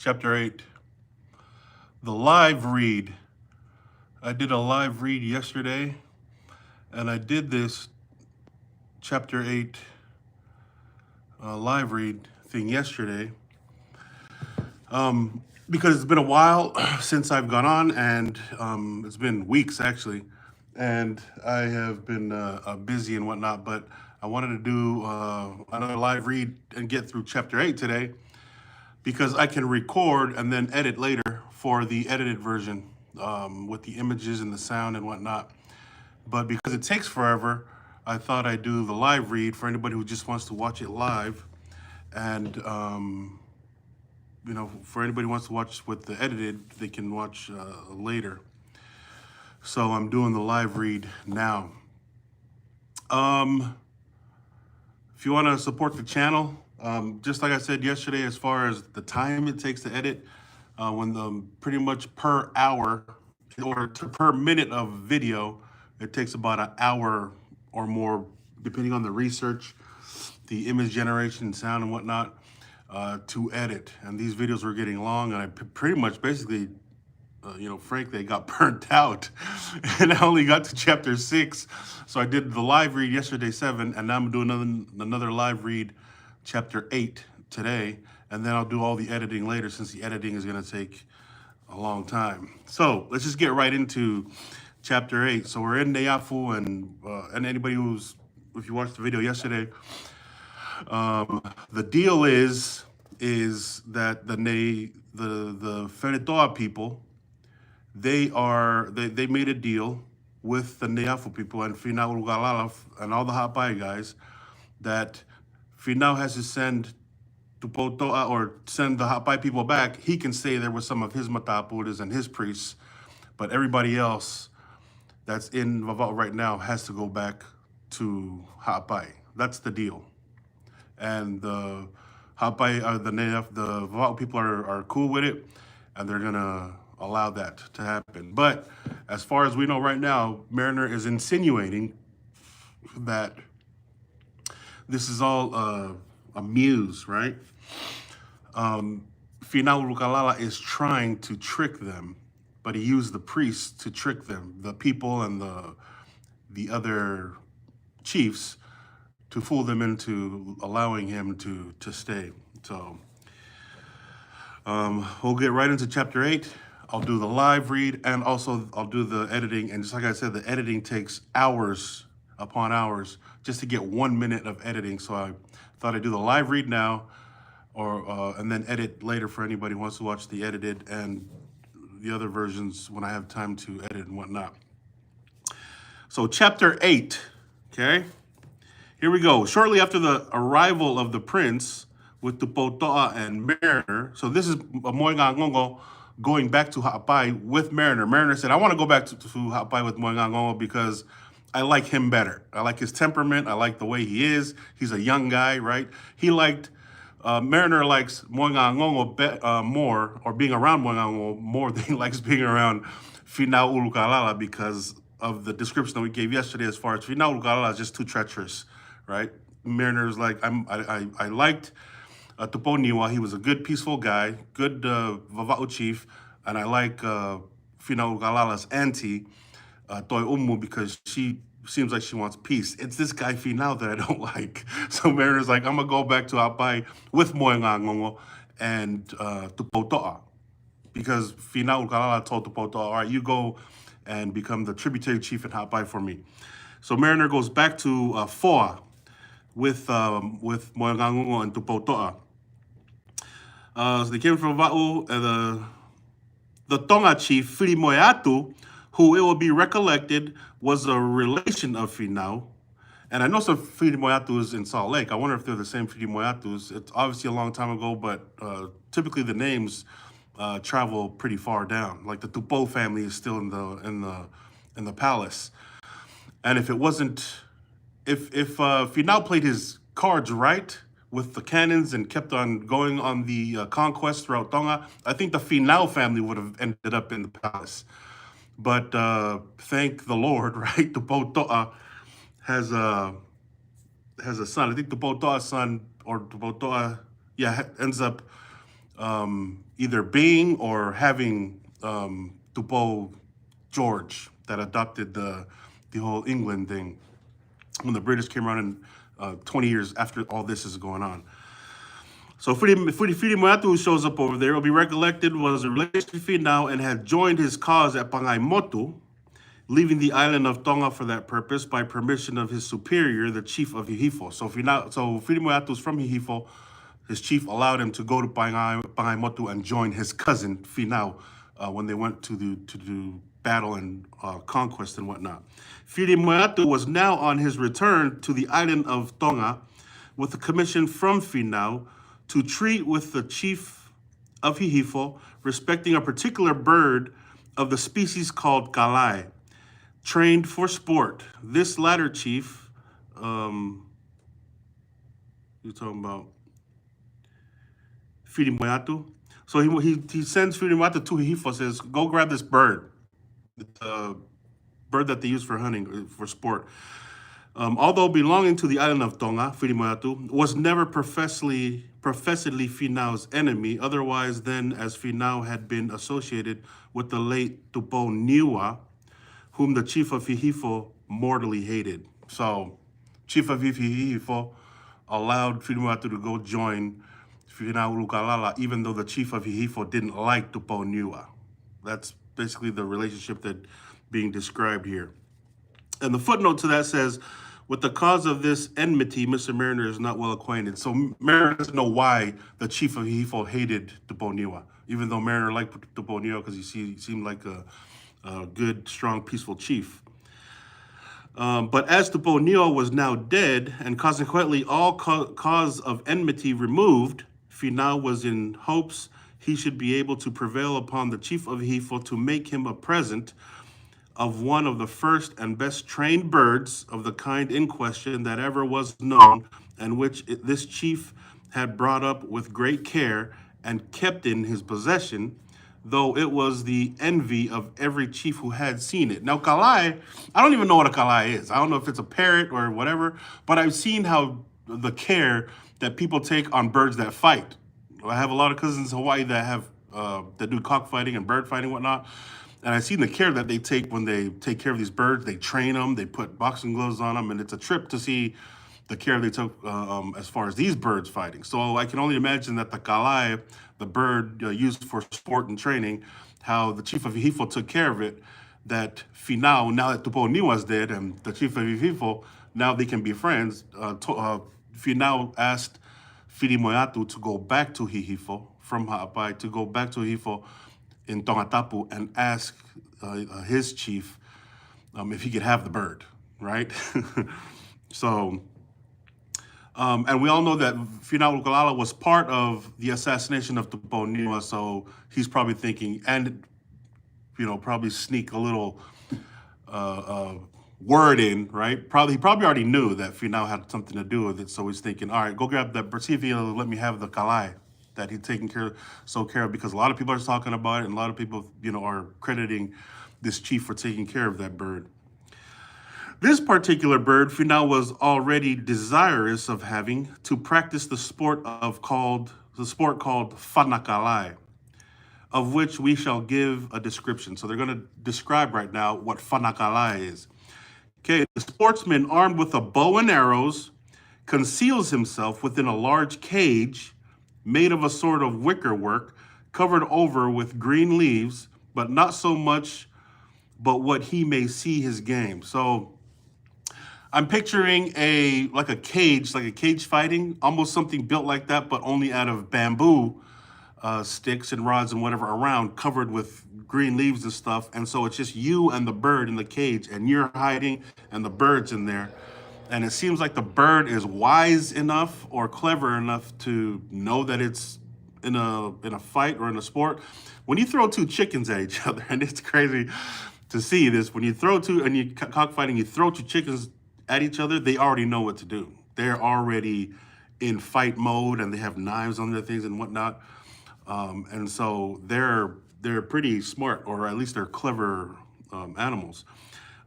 Chapter 8, the live read. I did a live read yesterday, and I did this Chapter 8 live read thing yesterday because it's been a while since I've gone on, and it's been weeks actually, and I have been busy and whatnot, but I wanted to do another live read and get through Chapter 8 today because I can record and then edit later for the edited version with the images and the sound and whatnot. But because it takes forever, I thought I'd do the live read for anybody who just wants to watch it live. And, for anybody who wants to watch with the edited, they can watch later. So I'm doing the live read now. If you want to support the channel, just like I said yesterday, as far as the time it takes to edit, when the pretty much per hour or per minute of video, it takes about an hour or more, depending on the research, the image generation, sound and whatnot, to edit. And these videos were getting long, and I pretty much basically frankly, I got burnt out and I only got to chapter 6. So I did the live read yesterday, 7, and now I'm doing another live read, chapter 8 today. And then I'll do all the editing later, since the editing is going to take a long time. So let's just get right into chapter 8. So we're in Neafu, and anybody if you watched the video yesterday, the deal is that the Finau people, they made a deal with the Neafu people and Finau Ulukalala and all the Hapai guys that Finau has to send to Potoa or send the Hapai people back. He can stay there with some of his matapudas and his priests, but everybody else that's in Vava'u right now has to go back to Hapai. That's the deal. And the Hapai, the Vava'u people are cool with it, and they're gonna allow that to happen. But as far as we know right now, Mariner is insinuating that this is all a muse, right? Finau Ulukalala is trying to trick them, but he used the priests to trick them, the people and the other chiefs, to fool them into allowing him to stay. So we'll get right into chapter 8. I'll do the live read, and also I'll do the editing. And just like I said, the editing takes hours upon hours just to get 1 minute of editing. So I thought I'd do the live read now, and then edit later for anybody who wants to watch the edited and the other versions when I have time to edit and whatnot. So chapter 8, okay? Here we go. Shortly after the arrival of the prince with the Tupoto'a and Mariner, so this is Moingangongo going back to Hapai with Mariner. Mariner said, I want to go back to Hapai with Moingangongo because I like him better. I like his temperament. I like the way he is. He's a young guy, right? Mariner likes Moingangongo more, or being around Moingangongo more than he likes being around Finau Ulukalala, because of the description that we gave yesterday as far as Finau Ulukalala is just too treacherous, right? Mariner's like, I liked Tuponiwa. He was a good, peaceful guy, good Vava'u chief, and I like Finau Ulukalala's auntie, Toi Umu, because she seems like she wants peace. It's this guy Finau that I don't like. So Mariner's like, I'm gonna go back to Hapai with Moingangongo and Tupoto'a, because Finau Ulukalala told Tupoto'a, all right, you go and become the tributary chief in Hapai for me. So Mariner goes back to Foa with Moingangongo and Tupoto'a. So they came from Va'u, the Tonga chief, Firimoeatu, who it will be recollected was a relation of Finau. And I know some Firimoeatus in Salt Lake. I wonder if they're the same Firimoeatus. It's obviously a long time ago, but typically the names travel pretty far down. Like the Tupo family is still in the palace. And if it wasn't, if Finau played his cards right with the cannons and kept on going on the conquest throughout Tonga, I think the Finau family would have ended up in the palace. But thank the Lord, right? The Tupoto'a has a son. I think the Tupoto'a's son, or Tupoto'a, ends up either being or having Tupo George that adopted the whole England thing when the British came around in 20 years after all this is going on. So Fidi Moatu shows up over there. Will be recollected was a relation to Finau and had joined his cause at Pangaimotu, leaving the island of Tonga for that purpose by permission of his superior, the chief of Hihifo. So Fidi Moatu is from Hihifo. His chief allowed him to go to Pangaimotu and join his cousin Finau when they went to do battle and conquest and whatnot. Fidi Moatu was now on his return to the island of Tonga with a commission from Finau to treat with the chief of Hihifo respecting a particular bird of the species called kalai, trained for sport. This latter chief, you're talking about Fidi Moatu. So he sends Fidi Moatu to Hihifo, says, go grab this bird, the bird that they use for hunting, for sport. Although belonging to the island of Tonga, Fidi Moatu was never professedly Finau's enemy, otherwise then as Finau had been associated with the late Tupo Niwa, whom the chief of Hihifo mortally hated. So, chief of Hihifo allowed Finau Moatu to go join Finau Ulukalala, even though the chief of Hihifo didn't like Tupo Niwa. That's basically the relationship that being described here. And the footnote to that says, with the cause of this enmity, Mr. Mariner is not well acquainted. So Mariner doesn't know why the chief of Hihifo hated Tupo Niwa, even though Mariner liked Tupo Niwa because he seemed like a good, strong, peaceful chief. But as Tupo Niwa was now dead, and consequently all cause of enmity removed, Finau was in hopes he should be able to prevail upon the chief of Hihifo to make him a present of one of the first and best trained birds of the kind in question that ever was known, and which this chief had brought up with great care and kept in his possession, though it was the envy of every chief who had seen it. Now, kalai, I don't even know what a kalai is. I don't know if it's a parrot or whatever, but I've seen how the care that people take on birds that fight. I have a lot of cousins in Hawaii that have that do cockfighting and bird fighting and whatnot. And I've seen the care that they take when they take care of these birds. They train them, they put boxing gloves on them, and it's a trip to see the care they took as far as these birds fighting. So I can only imagine that the kalai, the bird used for sport and training, how the chief of Hihifo took care of it, that Finau, now that Tupo Niwa's dead, and the chief of Hihifo, now they can be friends, Finau asked Fidi Moatu to go back to Hihifo, from Ha'apai, to go back to Hihifo in Tongatapu and ask his chief if he could have the bird, right? So, and we all know that Finau Ulukalala was part of the assassination of Tupo Niwa, so he's probably thinking, and probably sneak a little word in, right? He probably already knew that Finau had something to do with it, so he's thinking, all right, go grab that, see if he'll let me have the kalai that he's taking care of, because a lot of people are talking about it, and a lot of people, are crediting this chief for taking care of that bird. This particular bird, Finau was already desirous of having to practice the sport called whanakalai, of which we shall give a description. So they're going to describe right now what whanakalai is. Okay, the sportsman armed with a bow and arrows conceals himself within a large cage made of a sort of wicker work, covered over with green leaves, but not so much but what he may see his game. So I'm picturing like a cage fighting, almost something built like that, but only out of bamboo sticks and rods and whatever around, covered with green leaves and stuff. And so it's just you and the bird in the cage, and you're hiding and the bird's in there. And it seems like the bird is wise enough or clever enough to know that it's in a fight or in a sport. When you throw two chickens at each other, and it's crazy to see this, when you throw cockfighting, you throw two chickens at each other, they already know what to do. They're already in fight mode, and they have knives on their things and whatnot. And so they're pretty smart, or at least they're clever animals.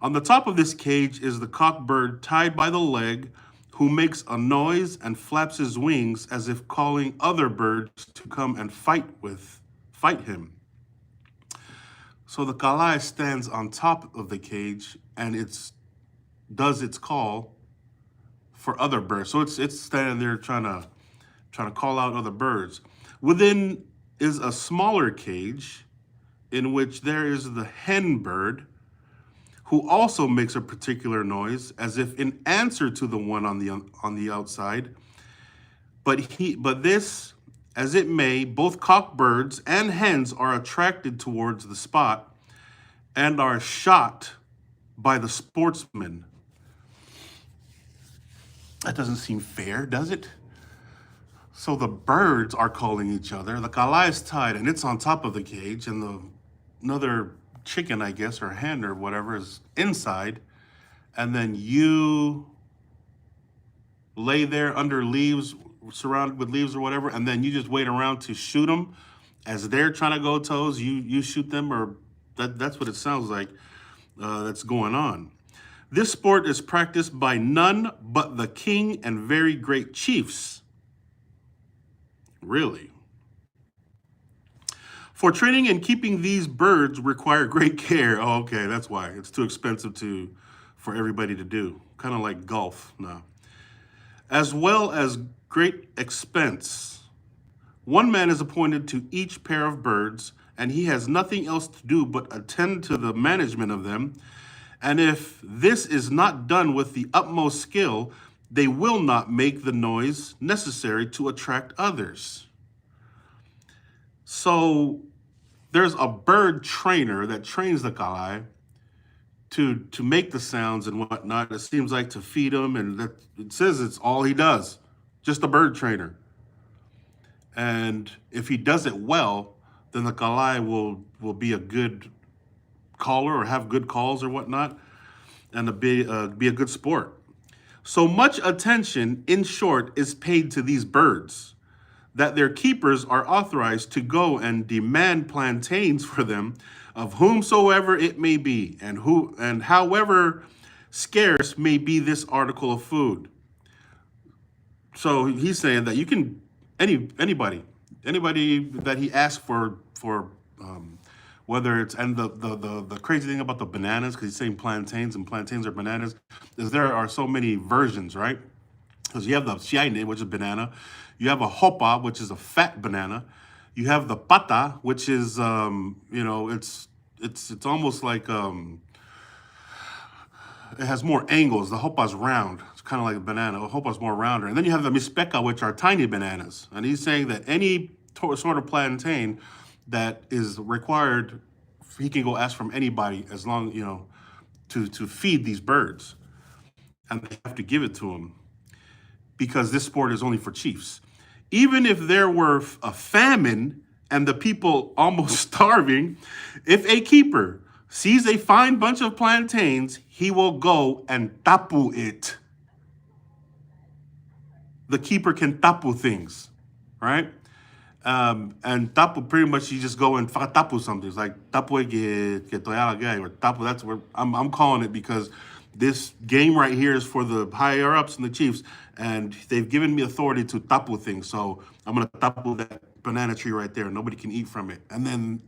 On the top of this cage is the cock bird tied by the leg, who makes a noise and flaps his wings as if calling other birds to come and fight him. So the kalai stands on top of the cage and does its call for other birds. So it's standing there trying to call out other birds. Within is a smaller cage in which there is the hen bird, who also makes a particular noise as if in answer to the one on the outside. But this, as it may, both cockbirds and hens are attracted towards the spot and are shot by the sportsman. That doesn't seem fair, does it? So the birds are calling each other. The kalai is tied and it's on top of the cage, and another chicken, I guess, or hen or whatever is inside. And then you lay there under leaves, surrounded with leaves or whatever, and then you just wait around to shoot them as they're trying to go toes. You shoot them, or that's what it sounds like that's going on. This sport is practiced by none but the king and very great chiefs. Really? For training and keeping these birds require great care. Oh, okay, that's why. It's too expensive for everybody to do. Kind of like golf now. As well as great expense. One man is appointed to each pair of birds, and he has nothing else to do but attend to the management of them. And if this is not done with the utmost skill, they will not make the noise necessary to attract others. So there's a bird trainer that trains the kalai to make the sounds and whatnot. It seems like to feed them, and it says it's all he does, just a bird trainer. And if he does it well, then the kalai will be a good caller or have good calls or whatnot, and be a good sport. So much attention, in short, is paid to these birds that their keepers are authorized to go and demand plantains for them of whomsoever it may be, and however scarce may be this article of food. So he's saying that you can anybody that he asks for whether it's, and the crazy thing about the bananas, because he's saying plantains and plantains are bananas, is there are so many versions, right? Because you have the chiaine, which is banana. You have a hopa, which is a fat banana. You have the pata, which is it's almost like it has more angles. The hopa's round. It's kind of like a banana. The hopa's more rounder. And then you have the mispeka, which are tiny bananas. And he's saying that any sort of plantain that is required, he can go ask from anybody, as long, to feed these birds. And they have to give it to him, because this sport is only for chiefs. Even if there were a famine and the people almost starving, if a keeper sees a fine bunch of plantains, he will go and tapu it. The keeper can tapu things, right? And tapu, pretty much you just go and tapu something. It's like tapu que toyala gay, or tapu. That's what I'm calling it, because this game right here is for the higher ups and the chiefs, and they've given me authority to tapu things. So I'm gonna tapu that banana tree right there. Nobody can eat from it. And then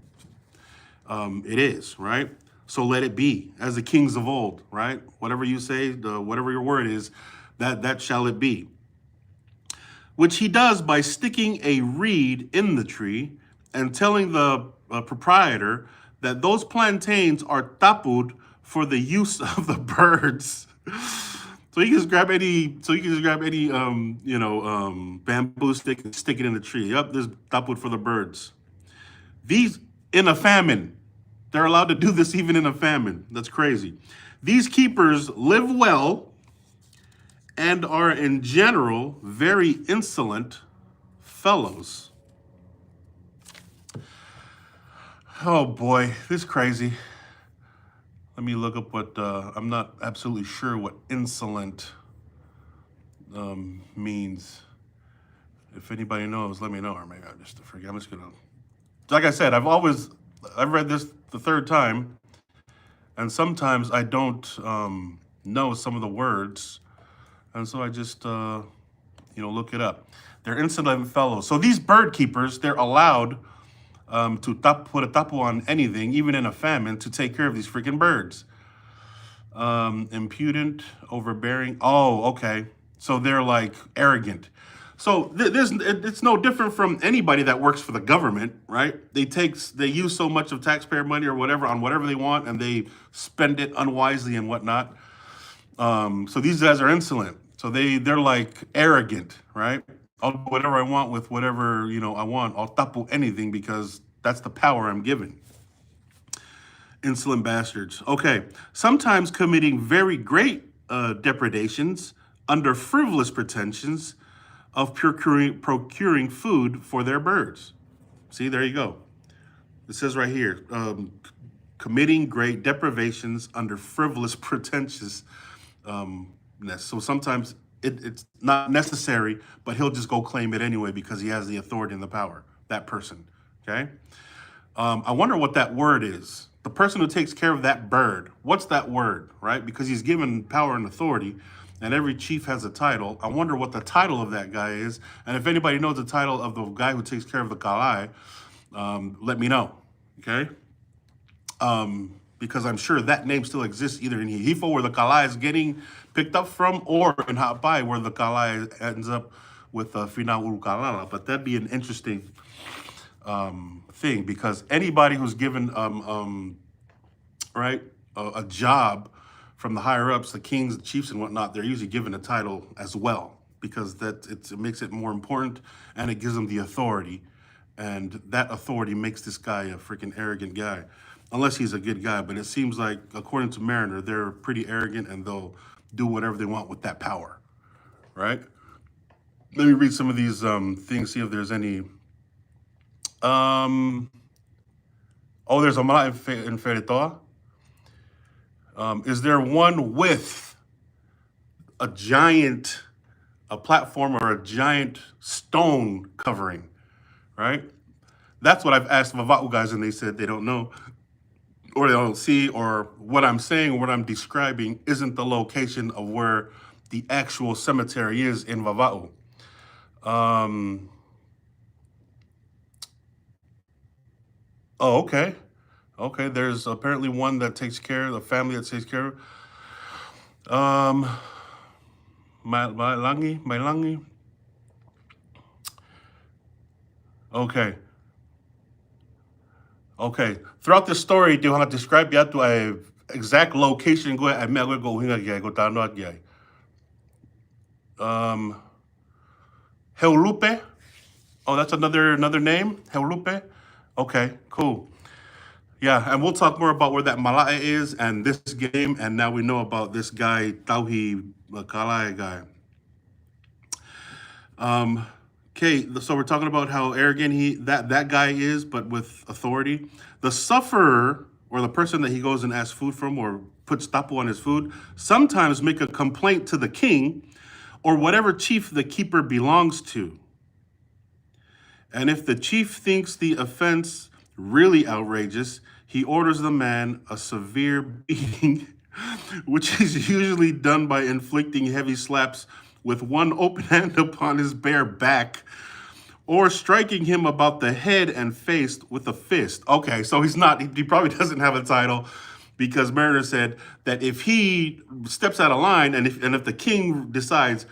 it is, right? So let it be, as the kings of old, right? Whatever you say, whatever your word is, that shall it be. Which he does by sticking a reed in the tree and telling the proprietor that those plantains are tapued for the use of the birds. So you can just grab any, bamboo stick and stick it in the tree. Yep, this is tapued for the birds. These, in a famine, they're allowed to do this even in a famine. That's crazy. These keepers live well and are in general very insolent fellows. Oh boy, this is crazy. Let me look up what, I'm not absolutely sure what insolent means. If anybody knows, let me know, or maybe I just forget. I'm just gonna, like I said, I've read this the third time, and sometimes I don't know some of the words. And so I just, look it up. They're insolent fellows. So these bird keepers, they're allowed to put a tapu on anything, even in a famine, to take care of these freaking birds. Impudent, overbearing. Oh, okay. So they're like arrogant. So it's no different from anybody that works for the government, right? They use so much of taxpayer money or whatever on whatever they want, and they spend it unwisely and whatnot. So these guys are insolent. So they're like arrogant, right? I'll do whatever I want with whatever I want. I'll tapu anything because that's the power I'm given. Insolent bastards. Okay. Sometimes committing very great depredations under frivolous pretensions of procuring food for their birds. See, there you go. It says right here, committing great deprivations under frivolous pretensions. So sometimes it's not necessary, but he'll just go claim it anyway because he has the authority and the power, that person, okay? I wonder what that word is. The person who takes care of that bird, what's that word, right? Because he's given power and authority, and every chief has a title. I wonder what the title of that guy is. And if anybody knows the title of the guy who takes care of the kalai, let me know, okay? Because I'm sure that name still exists either in Hihifo, where the kalai is getting picked up from, or in Hapai, where the kalai ends up with Finau Ulukalala. But that'd be an interesting thing, because anybody who's given a job from the higher ups, the kings, the chiefs, and whatnot, they're usually given a title as well, because it makes it more important and it gives them the authority, and that authority makes this guy a freaking arrogant guy, unless he's a good guy. But it seems like, according to Mariner, they're pretty arrogant and they'll do whatever they want with that power, right? Let me read some of these things, see if there's any. There's a mala in Feritoa. Is there one with a platform or a giant stone covering, right? That's what I've asked Vava'u guys, and they said they don't know, or they don't see, or what I'm saying or what I'm describing isn't the location of where the actual cemetery is in Vava'u. Oh, okay. Okay, there's apparently one that takes care of the family that takes care of. My langi. Okay. Okay. Throughout the story, do you want to describe yet to a exact location go at me go hinga go tano at Heulupe. Oh, that's another name? Heulupe? Okay, cool. Yeah, and we'll talk more about where that Mala'a is and this game, and now we know about this guy, Tauhi Kalai guy. Okay, so we're talking about how arrogant that guy is, but with authority. The sufferer, or the person that he goes and asks food from or puts tapu on his food, sometimes make a complaint to the king or whatever chief the keeper belongs to. And if the chief thinks the offense really outrageous, he orders the man a severe beating, which is usually done by inflicting heavy slaps with one open hand upon his bare back, or striking him about the head and face with a fist. Okay, so he probably doesn't have a title, because Mariner said that if he steps out of line, and if the king decides,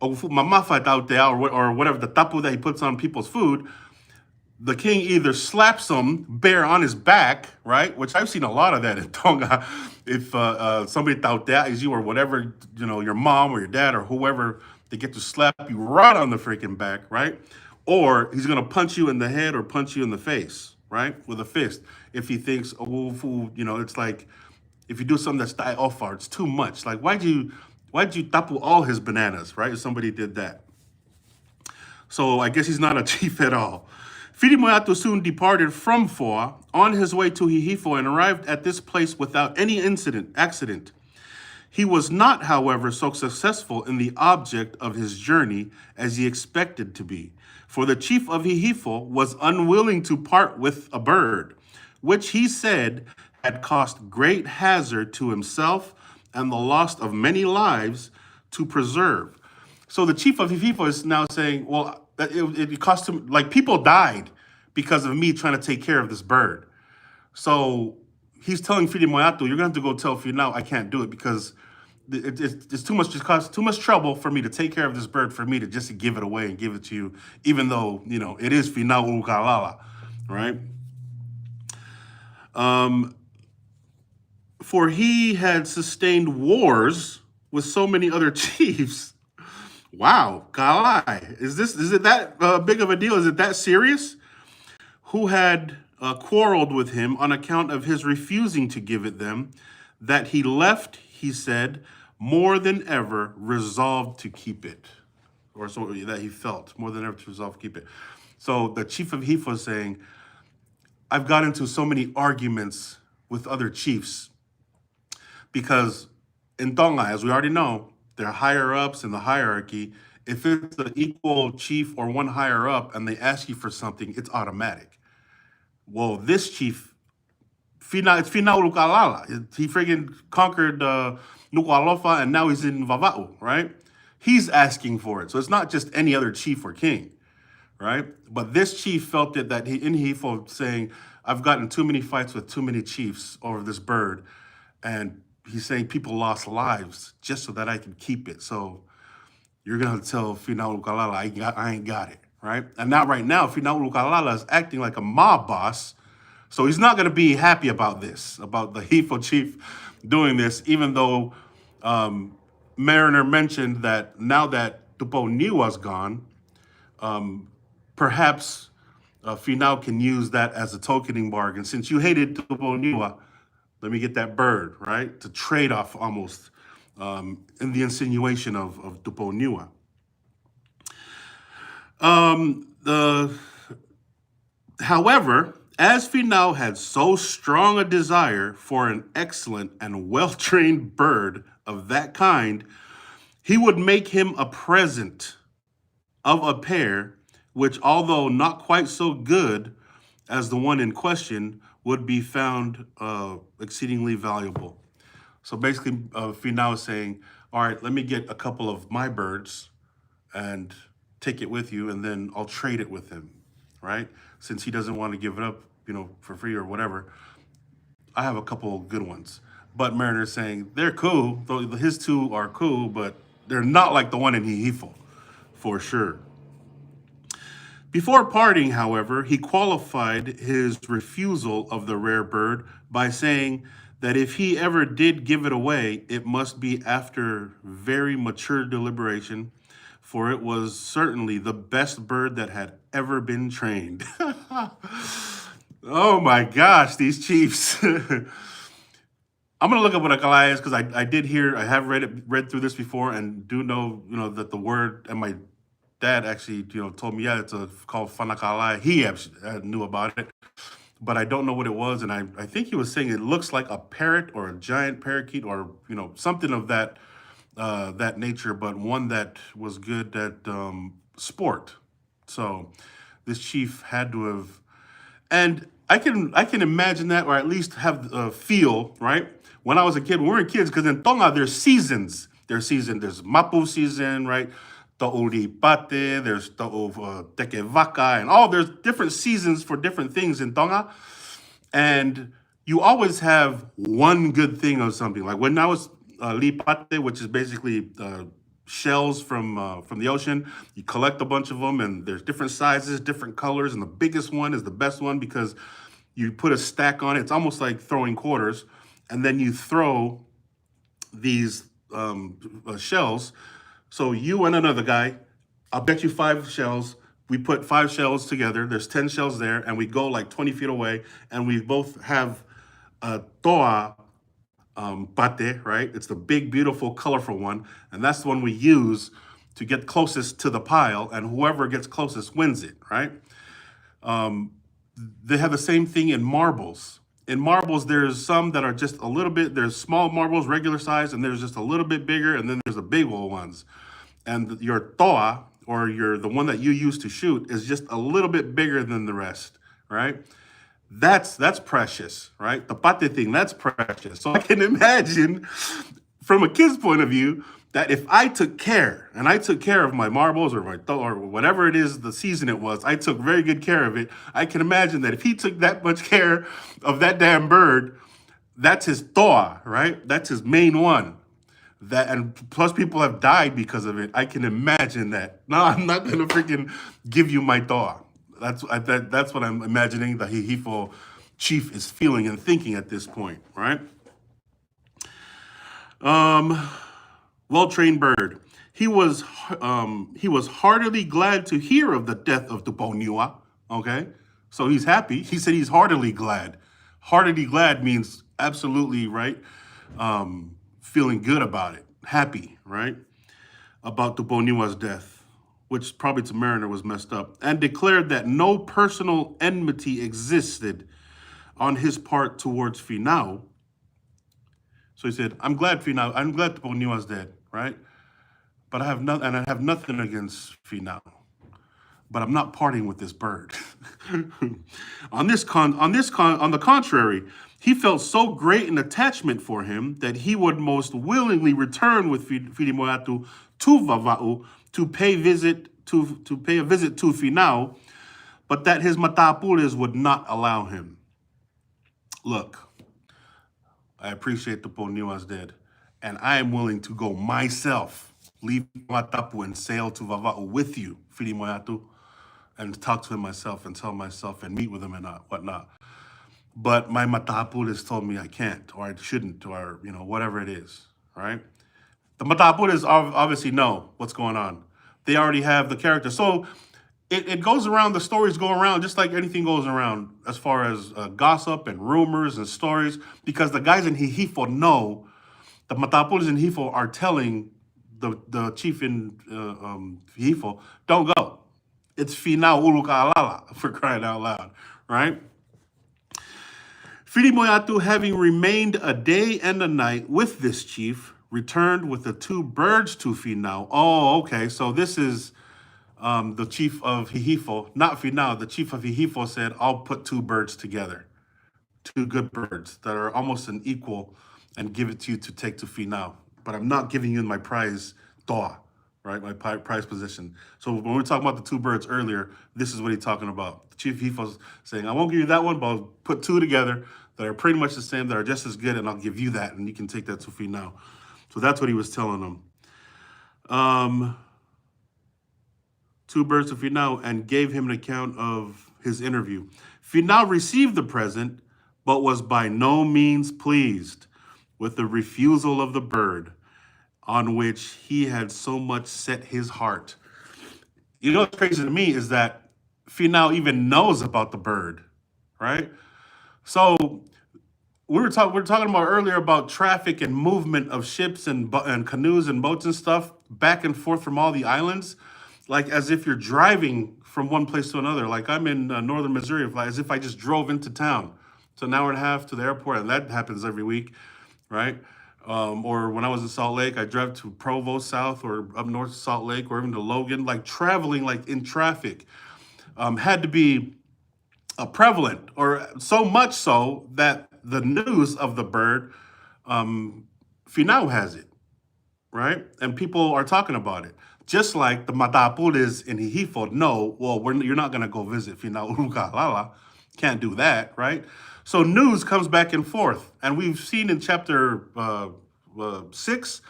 oh, mamafa out there, or whatever, the tapu that he puts on people's food, the king either slaps him bare on his back, right? Which I've seen a lot of that in Tonga. If somebody is you, or whatever, your mom or your dad or whoever, they get to slap you right on the freaking back, right? Or he's gonna punch you in the head or punch you in the face, right? With a fist. If he thinks, it's like, if you do something that's off, it's too much. Like, why'd you tapu all his bananas, right? If somebody did that. So I guess he's not a chief at all. Filimuatu soon departed from Foa on his way to Hihifo and arrived at this place without any accident. He was not, however, so successful in the object of his journey as he expected to be, for the chief of Hihifo was unwilling to part with a bird, which he said had caused great hazard to himself and the loss of many lives to preserve. So the chief of Hififo is now saying, well, that it cost him, like people died because of me trying to take care of this bird. So he's telling Fidi Moyato, you're going to have to go tell Finau I can't do it because it's too much, just costs too much trouble for me to take care of this bird for me to just give it away and give it to you, even though, it is Finau Ulukalala, right? For he had sustained wars with so many other chiefs. Wow, Kalai, is it that big of a deal? Is it that serious? Who had quarreled with him on account of his refusing to give it them, that he left, he said, more than ever resolved to keep it. Or so that he felt, more than ever to resolve to keep it. So the chief of Hifo is saying, I've got into so many arguments with other chiefs because in Tonga, as we already know, they're higher ups in the hierarchy. If it's an equal chief or one higher up and they ask you for something, it's automatic. Well, this chief, it's Finau Ulukalala. He friggin' conquered Nuku'alofa and now he's in Vava'u, right? He's asking for it. So it's not just any other chief or king, right? But this chief felt it that in Hifo saying, I've gotten too many fights with too many chiefs over this bird. And he's saying people lost lives just so that I can keep it. So you're going to tell Finau Ulukalala, I ain't got it, right? And now right now, Finau Ulukalala is acting like a mob boss. So he's not going to be happy about this, about the Hifo chief doing this, even though Mariner mentioned that now that Tupo Niwa's gone, perhaps Finau can use that as a tokening bargain. Since you hated Tupo Niwa, let me get that bird, right? To trade off almost in the insinuation of Tupo Niwa. However, as Finau had so strong a desire for an excellent and well-trained bird of that kind, he would make him a present of a pair, which, although not quite so good as the one in question, would be found exceedingly valuable. So basically, Finau is saying, all right, let me get a couple of my birds and take it with you, and then I'll trade it with him, right? Since he doesn't want to give it up, for free or whatever, I have a couple good ones. But Mariner's saying, they're cool, though his two are cool, but they're not like the one in Hifo, for sure. Before parting, however, he qualified his refusal of the rare bird by saying that if he ever did give it away, it must be after very mature deliberation, for it was certainly the best bird that had ever been trained. Oh my gosh, these chiefs. I'm gonna look up what a kalai is because I have read through this before and do know, that the word, and my dad actually, told me, yeah, it's called fanakalai. He actually knew about it, but I don't know what it was. And I think he was saying it looks like a parrot or a giant parakeet or, something of that nature, but one that was good at sport. So this chief had to have, and I can imagine that, or at least have a feel, right? When I was a kid, when we were kids, because in Tonga, there's seasons. There's Mapu season, right? Ta'uripate, there's Tekevaka, and there's different seasons for different things in Tonga. And you always have one good thing of something. Like when I was lipate, which is basically shells from the ocean. You collect a bunch of them, and there's different sizes, different colors, and the biggest one is the best one because you put a stack on it. It's almost like throwing quarters, and then you throw these shells. So you and another guy, I'll bet you 5 shells. We put 5 shells together. There's 10 shells there, and we go like 20 feet away, and we both have a toa pate, right? It's the big, beautiful, colorful one. And that's the one we use to get closest to the pile. And whoever gets closest wins it, right? They have the same thing in marbles. In marbles, there's some that are just a little bit, there's small marbles, regular size, and there's just a little bit bigger. And then there's the big old ones. And your toa, or the one that you use to shoot, is just a little bit bigger than the rest, right? That's precious, right? The pate thing, that's precious. So I can imagine, from a kid's point of view, that if I took care, and I took care of my marbles or or whatever it is, the season it was, I took very good care of it. I can imagine that if he took that much care of that damn bird, that's his toa, right? That's his main one. That, and plus people have died because of it. I can imagine that. No, I'm not gonna freaking give you my toa. That's what I'm imagining the Hihifo chief is feeling and thinking at this point, right? Um, well-trained bird. He was heartily glad to hear of the death of Tuponiua. Okay, so he's happy. He said he's heartily glad. Heartily glad means absolutely right. Feeling good about it, happy, right, about Tuponiua's death, which probably to Mariner was messed up, and declared that no personal enmity existed on his part towards Finau. So he said, I'm glad Tuponiua's dead, right? But I have nothing against Finau. But I'm not parting with this bird. On the contrary, he felt so great an attachment for him that he would most willingly return with Filimoeatu to Vava'u to pay a visit to Finau, but that his matapules would not allow him. Look, I appreciate the Poniua's dead, and I am willing to go myself, leave Matapu and sail to Vava'u with you, Filimoeatu, and talk to him myself and tell myself and meet with him and whatnot. But my matapules told me I can't, or I shouldn't, or whatever it is, right? The matapules obviously know what's going on. They already have the character. So it goes around, the stories go around just like anything goes around as far as gossip and rumors and stories, because the guys in Hihifo know, the matapules in Hihifo are telling the chief in Hihifo, don't go. It's Finau Ulukalala, for crying out loud, right? Filimoeatu, having remained a day and a night with this chief, returned with the 2 birds to Finau. Oh, okay, so this is the chief of Hihifo, not Finau. The chief of Hihifo said, I'll put 2 birds together, 2 good birds that are almost an equal, and give it to you to take to Finau. But I'm not giving you my prize toa, right? My prize position. So when we were talking about the 2 birds earlier, this is what he's talking about. The chief of Hifo's saying, I won't give you that one, but I'll put 2 together that are pretty much the same, that are just as good, and I'll give you that, and you can take that to Finau. So that's what he was telling them. 2 birds to Finau, and gave him an account of his interview. Finau received the present, but was by no means pleased with the refusal of the bird, on which he had so much set his heart. You know what's crazy to me is that Finau even knows about the bird, right? So we were talking about earlier about traffic and movement of ships and canoes and boats and stuff back and forth from all the islands, like as if you're driving from one place to another. Like I'm in northern Missouri, as if I just drove into town. It's an hour and a half to the airport, and that happens every week, right? Or when I was in Salt Lake, I drove to Provo South or up north to Salt Lake or even to Logan, like traveling like in traffic had to be prevalent, or so much so that the news of the bird, Finau has it, right? And people are talking about it. Just like the matapules in Hihifo know, well, you're not going to go visit Finau Ulukalala. Can't do that, right? So news comes back and forth. And we've seen in chapter 6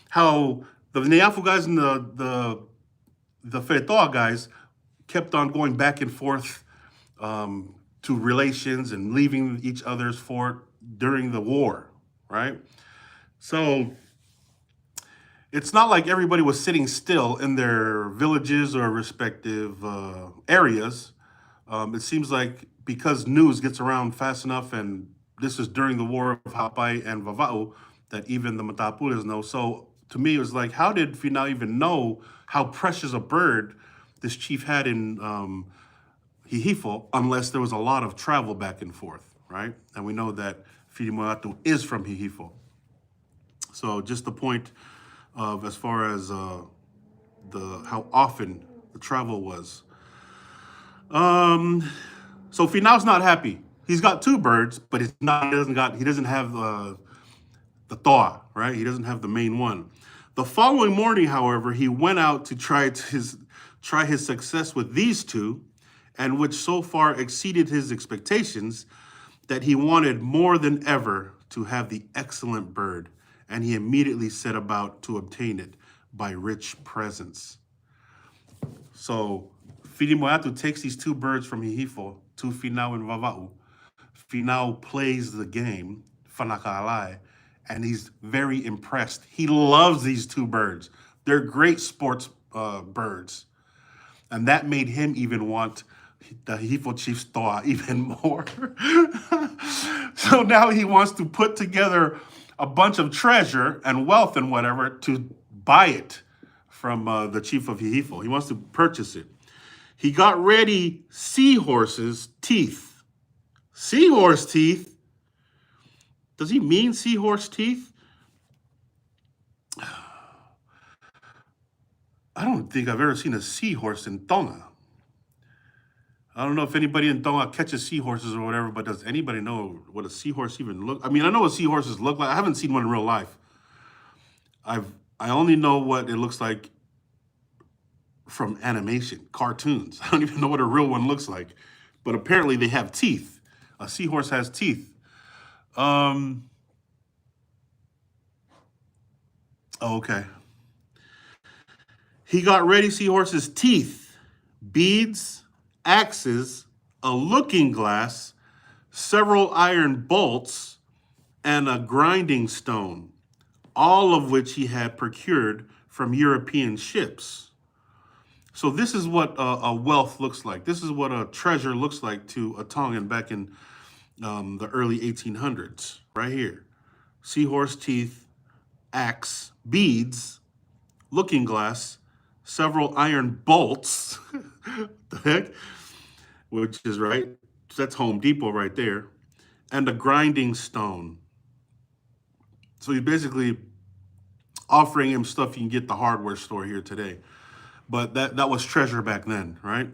how the Neafu guys and the Fetoa guys kept on going back and forth to relations and leaving each other's fort during the war, right? So it's not like everybody was sitting still in their villages or respective areas. It seems like because news gets around fast enough, and this is during the war of Hapai and Vava'u, that even the Matapules know. So to me, it was like, how did Finau even know how precious a bird this chief had in Hihifo, unless there was a lot of travel back and forth, right? And we know that Filimoeatu is from Hihifo. So just the point of as far as how often the travel was. So Finau's not happy. He's got 2 birds, but he doesn't have the toa, right? He doesn't have the main one. The following morning, however, he went out to try his success with these two, and which so far exceeded his expectations that he wanted more than ever to have the excellent bird, and he immediately set about to obtain it by rich presents. So Filimoeatu takes these two birds from Hihifo to Finau and Vava'u. Finau plays the game, Whanaka'alai, and he's very impressed. He loves these two birds. They're great sports birds. And that made him even want the Hifo chief's toa even more. So now he wants to put together a bunch of treasure and wealth and whatever to buy it from the chief of Hihifo. He wants to purchase it. He got ready seahorses' teeth. Seahorse teeth? Does he mean seahorse teeth? I don't think I've ever seen a seahorse in Tonga. I don't know if anybody in Tonga catches seahorses or whatever, but does anybody know what a seahorse even look? I mean, I know what seahorses look like. I haven't seen one in real life. I only know what it looks like from animation, cartoons. I don't even know what a real one looks like. But apparently they have teeth. A seahorse has teeth. Okay. He got ready seahorse's teeth, beads, axes, a looking glass, several iron bolts, and a grinding stone, all of which he had procured from European ships. So this is what a wealth looks like. This is what a treasure looks like to a Tongan back in the early 1800s, right here. Seahorse teeth, axe, beads, looking glass, several iron bolts, the heck, which is right, that's Home Depot right there, and a grinding stone. So he's basically offering him stuff you can get at the hardware store here today. But that was treasure back then, right?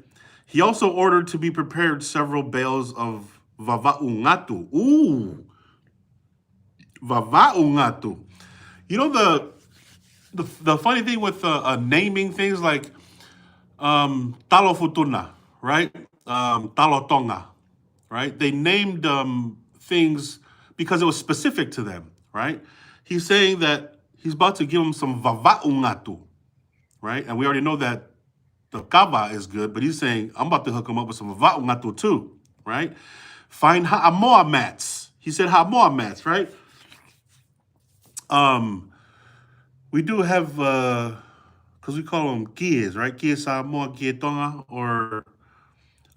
He also ordered to be prepared several bales of vava'ungatu. Ooh, vava'ungatu. You know the funny thing with naming things like Talo Futuna, right? Talo Tonga, right? They named things because it was specific to them, right? He's saying that he's about to give him some vava'ungatu, right? And we already know that the kava is good, but he's saying, I'm about to hook him up with some vava'ungatu too, right? Find ha'amoa mats. He said ha'amoa mats, right? We do have, because we call them gears, right? Gear Samoa, Gear Tonga, or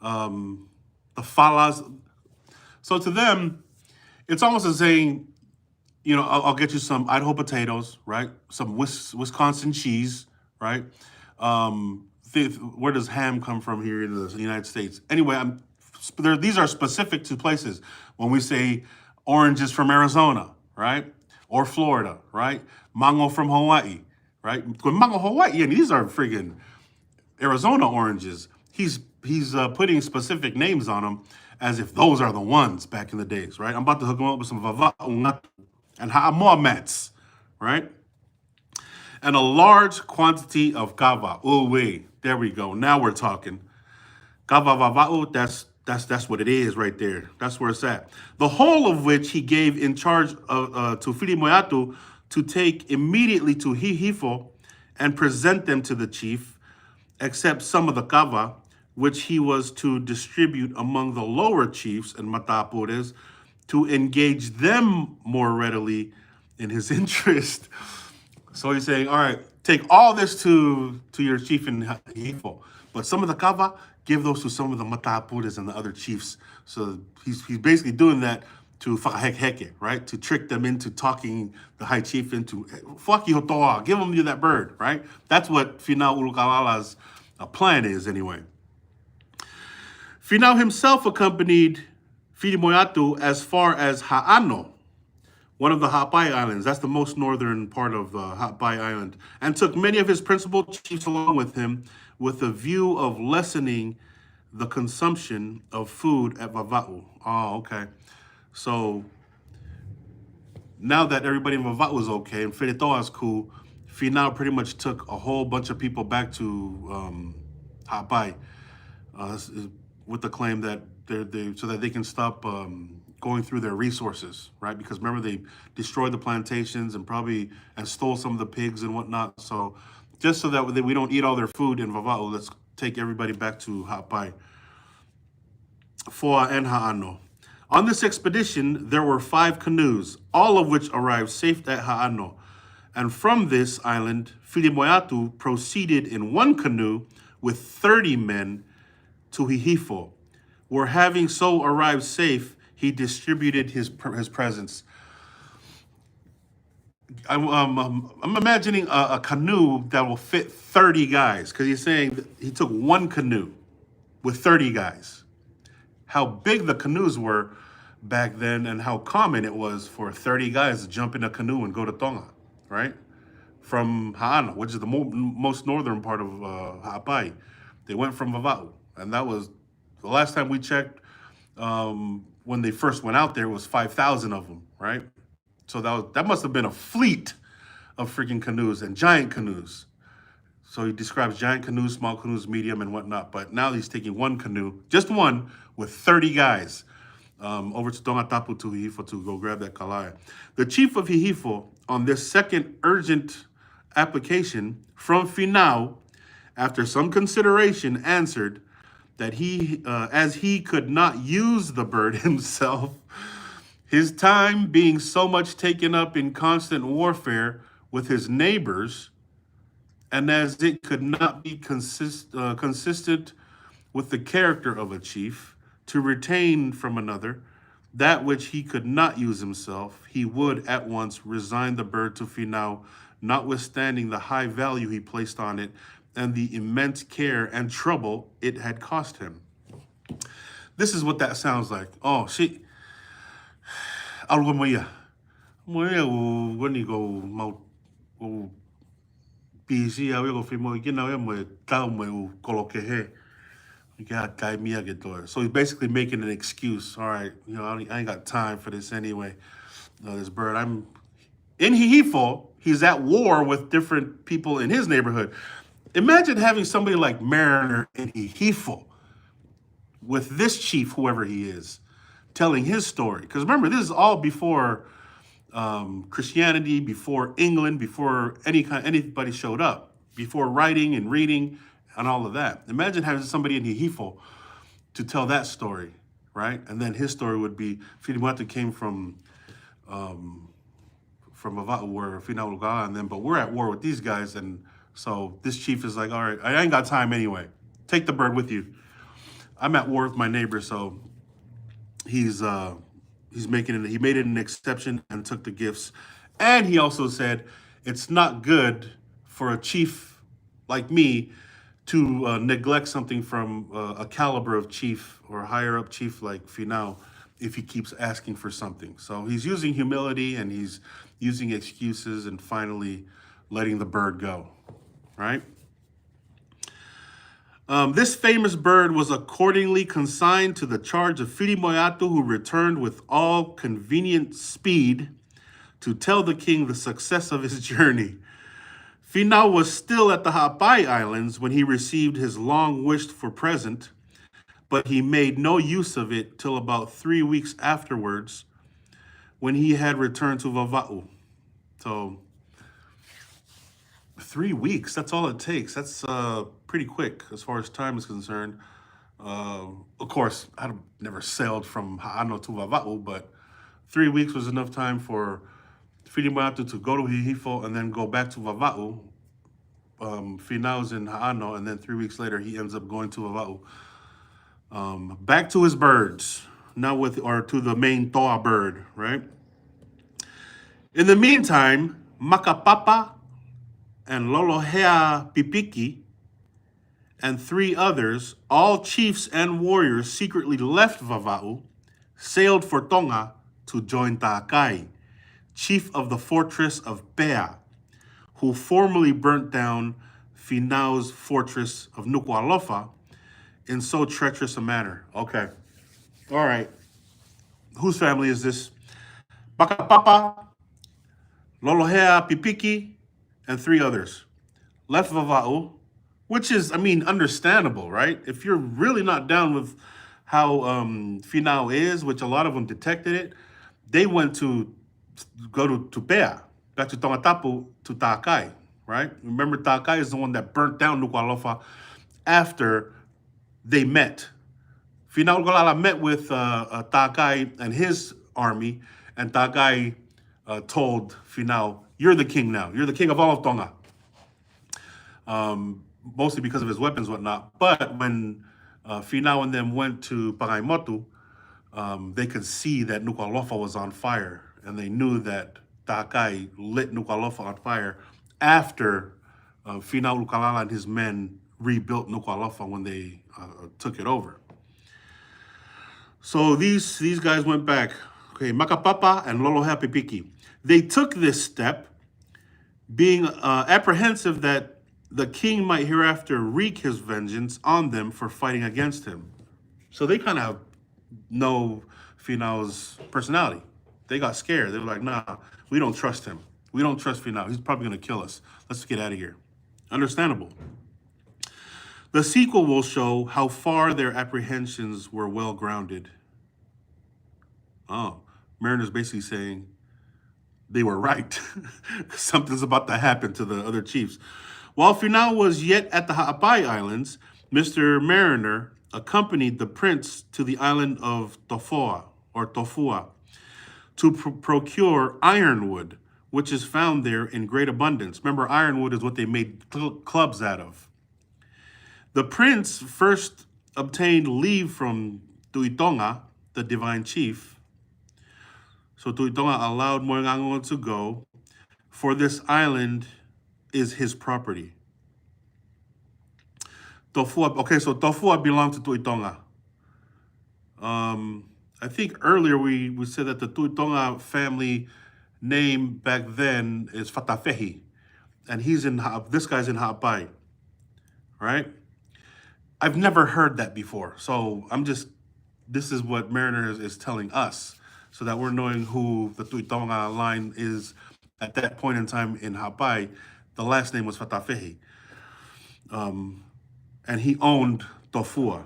the falas. So to them, it's almost as saying, you know, I'll get you some Idaho potatoes, right? Some Wisconsin cheese, right? Where does ham come from here in the United States? Anyway, these are specific to places. When we say oranges from Arizona, right? Or Florida, right? Mango from Hawaii, right? Mango Hawaii, and these are friggin' Arizona oranges. He's putting specific names on them as if those are the ones back in the days, right? I'm about to hook him up with some vava'ungatu and ha'amoa mats, right? And a large quantity of kava. Oh, wait, there we go. Now we're talking. Kava vava'u, that's what it is right there. That's where it's at. The whole of which he gave in charge to Filimoeatu to take immediately to Hihifo and present them to the chief, except some of the kava, which he was to distribute among the lower chiefs and matapures to engage them more readily in his interest. So he's saying, all right, take all this to your chief in Hihifo, but some of the kava, give those to some of the matapures and the other chiefs. So he's basically doing that to whakaheke, right? To trick them into talking the high chief into, fuck you, hotoa, give him that bird, right? That's what Finau Ulukalala's plan is anyway. Finau himself accompanied Filimoeatu as far as Ha'ano, one of the Ha'apai Islands. That's the most northern part of Ha'apai Island, and took many of his principal chiefs along with him with a view of lessening the consumption of food at Vava'u. Oh, okay. So now that everybody in Vava'u is okay and Whiritoa is cool, Finau pretty much took a whole bunch of people back to Hapai uh, with the claim that so that they can stop going through their resources, right? Because remember they destroyed the plantations and stole some of the pigs and whatnot. So just so that we don't eat all their food in Vava'u, let's take everybody back to Hapai. Foa and Ha'ano. On this expedition, there were 5 canoes, all of which arrived safe at Ha'ano. And from this island, Filimoeatu proceeded in one canoe with 30 men to Hihifo, where having so arrived safe, he distributed his presents. I'm imagining a canoe that will fit 30 guys, because he's saying that he took one canoe with 30 guys. How big the canoes were back then and how common it was for 30 guys to jump in a canoe and go to Tonga, right? From Ha'ana, which is the most northern part of Ha'apai. They went from Vava'u, and that was the last time we checked. When they first went out there, it was 5,000 of them, right? So that must have been a fleet of freaking canoes and giant canoes. So he describes giant canoes, small canoes, medium, and whatnot. But now he's taking one canoe, just one, with 30 guys over to Tonga Tapu to Hihifo to go grab that kalaya. The chief of Hihifo, on this second urgent application from Finau, after some consideration, answered that as he could not use the bird himself, his time being so much taken up in constant warfare with his neighbors, and as it could not be consistent with the character of a chief to retain from another that which he could not use himself, he would at once resign the bird to Finau, notwithstanding the high value he placed on it and the immense care and trouble it had cost him. This is what that sounds like. Oh, shit. Algo moia. Moia when you go mau busy I go fimo gina we mo tau mo kolokehe. So he's basically making an excuse. All right, I ain't got time for this anyway. This bird, I'm in Hihifo. He's at war with different people in his neighborhood. Imagine having somebody like Mariner in Hihifo with this chief, whoever he is, telling his story. Because remember, this is all before Christianity, before England, before anybody showed up, before writing and reading and all of that. Imagine having somebody in Hihifo to tell that story, right? And then his story would be Finau came from Vava'u, where Finau Ulukalala, but we're at war with these guys, and so this chief is like, all right, I ain't got time anyway. Take the bird with you. I'm at war with my neighbor, so he's making it. He made it an exception and took the gifts, and he also said it's not good for a chief like me to neglect something from a caliber of chief or higher up chief like Finau if he keeps asking for something. So he's using humility and he's using excuses and finally letting the bird go, right? This famous bird was accordingly consigned to the charge of Filimoeatu, who returned with all convenient speed to tell the king the success of his journey. Finau was still at the Ha'apai Islands when he received his long-wished-for present, but he made no use of it till about 3 weeks afterwards, when he had returned to Vava'u. So 3 weeks, that's all it takes. That's pretty quick as far as time is concerned. Of course, I've never sailed from Ha'ano to Vava'u, but 3 weeks was enough time for Filimoeatu to go to Hihifo and then go back to Vava'u. Finau's in Ha'ano, and then 3 weeks later, he ends up going to Vava'u. Back to his birds, to the main toa bird, right? In the meantime, Makapapa and Lolohea Pipiki and 3 others, all chiefs and warriors, secretly left Vava'u, sailed for Tonga to join Ta'akai, chief of the fortress of Pea, who formerly burnt down Finau's fortress of Nuku'alofa in so treacherous a manner. Okay. All right. Whose family is this? Bakapapa, Lolohea Pipiki, and 3 others left Vava'u, which is, I mean, understandable, right? If you're really not down with how Finau is, which a lot of them detected it, they went to go to Tupea, back to Tongatapu, to Ta'akai, right? Remember, Ta'akai is the one that burnt down Nuku'alofa after they met. Finau Ulukalala met with Ta'akai and his army, and Ta'akai told Finau, "You're the king now. You're the king of all of Tonga." Mostly because of his weapons, whatnot. But when Finau and them went to Pagaimotu, they could see that Nuku'alofa was on fire, and they knew that Ta'akai lit Nuku'alofa on fire after Finau Ulukalala and his men rebuilt Nuku'alofa when they took it over. So these guys went back. Okay, Makapapa and Lolo Hapipiki. They took this step, being apprehensive that the king might hereafter wreak his vengeance on them for fighting against him. So they kind of know Finau's personality. They got scared. They were like, nah, we don't trust him. We don't trust Finau. He's probably going to kill us. Let's get out of here. Understandable. The sequel will show how far their apprehensions were well grounded. Oh, Mariner's basically saying they were right. Something's about to happen to the other chiefs. While Finau was yet at the Ha'apai Islands, Mr. Mariner accompanied the prince to the island of Tofua to procure ironwood, which is found there in great abundance. Remember, ironwood is what they made clubs out of. The prince first obtained leave from Tuitonga, the divine chief. So Tuitonga allowed Moengangon to go, for this island is his property. Tofua, okay, so Tofua belonged to Tuitonga. I think earlier we said that the Tuitonga family name back then is Fatafehi, and this guy's in Ha'apai, right? I've never heard that before, so this is what Mariner is telling us, so that we're knowing who the Tuitonga line is at that point in time in Ha'apai. The last name was Fatafehi, and he owned Tofua.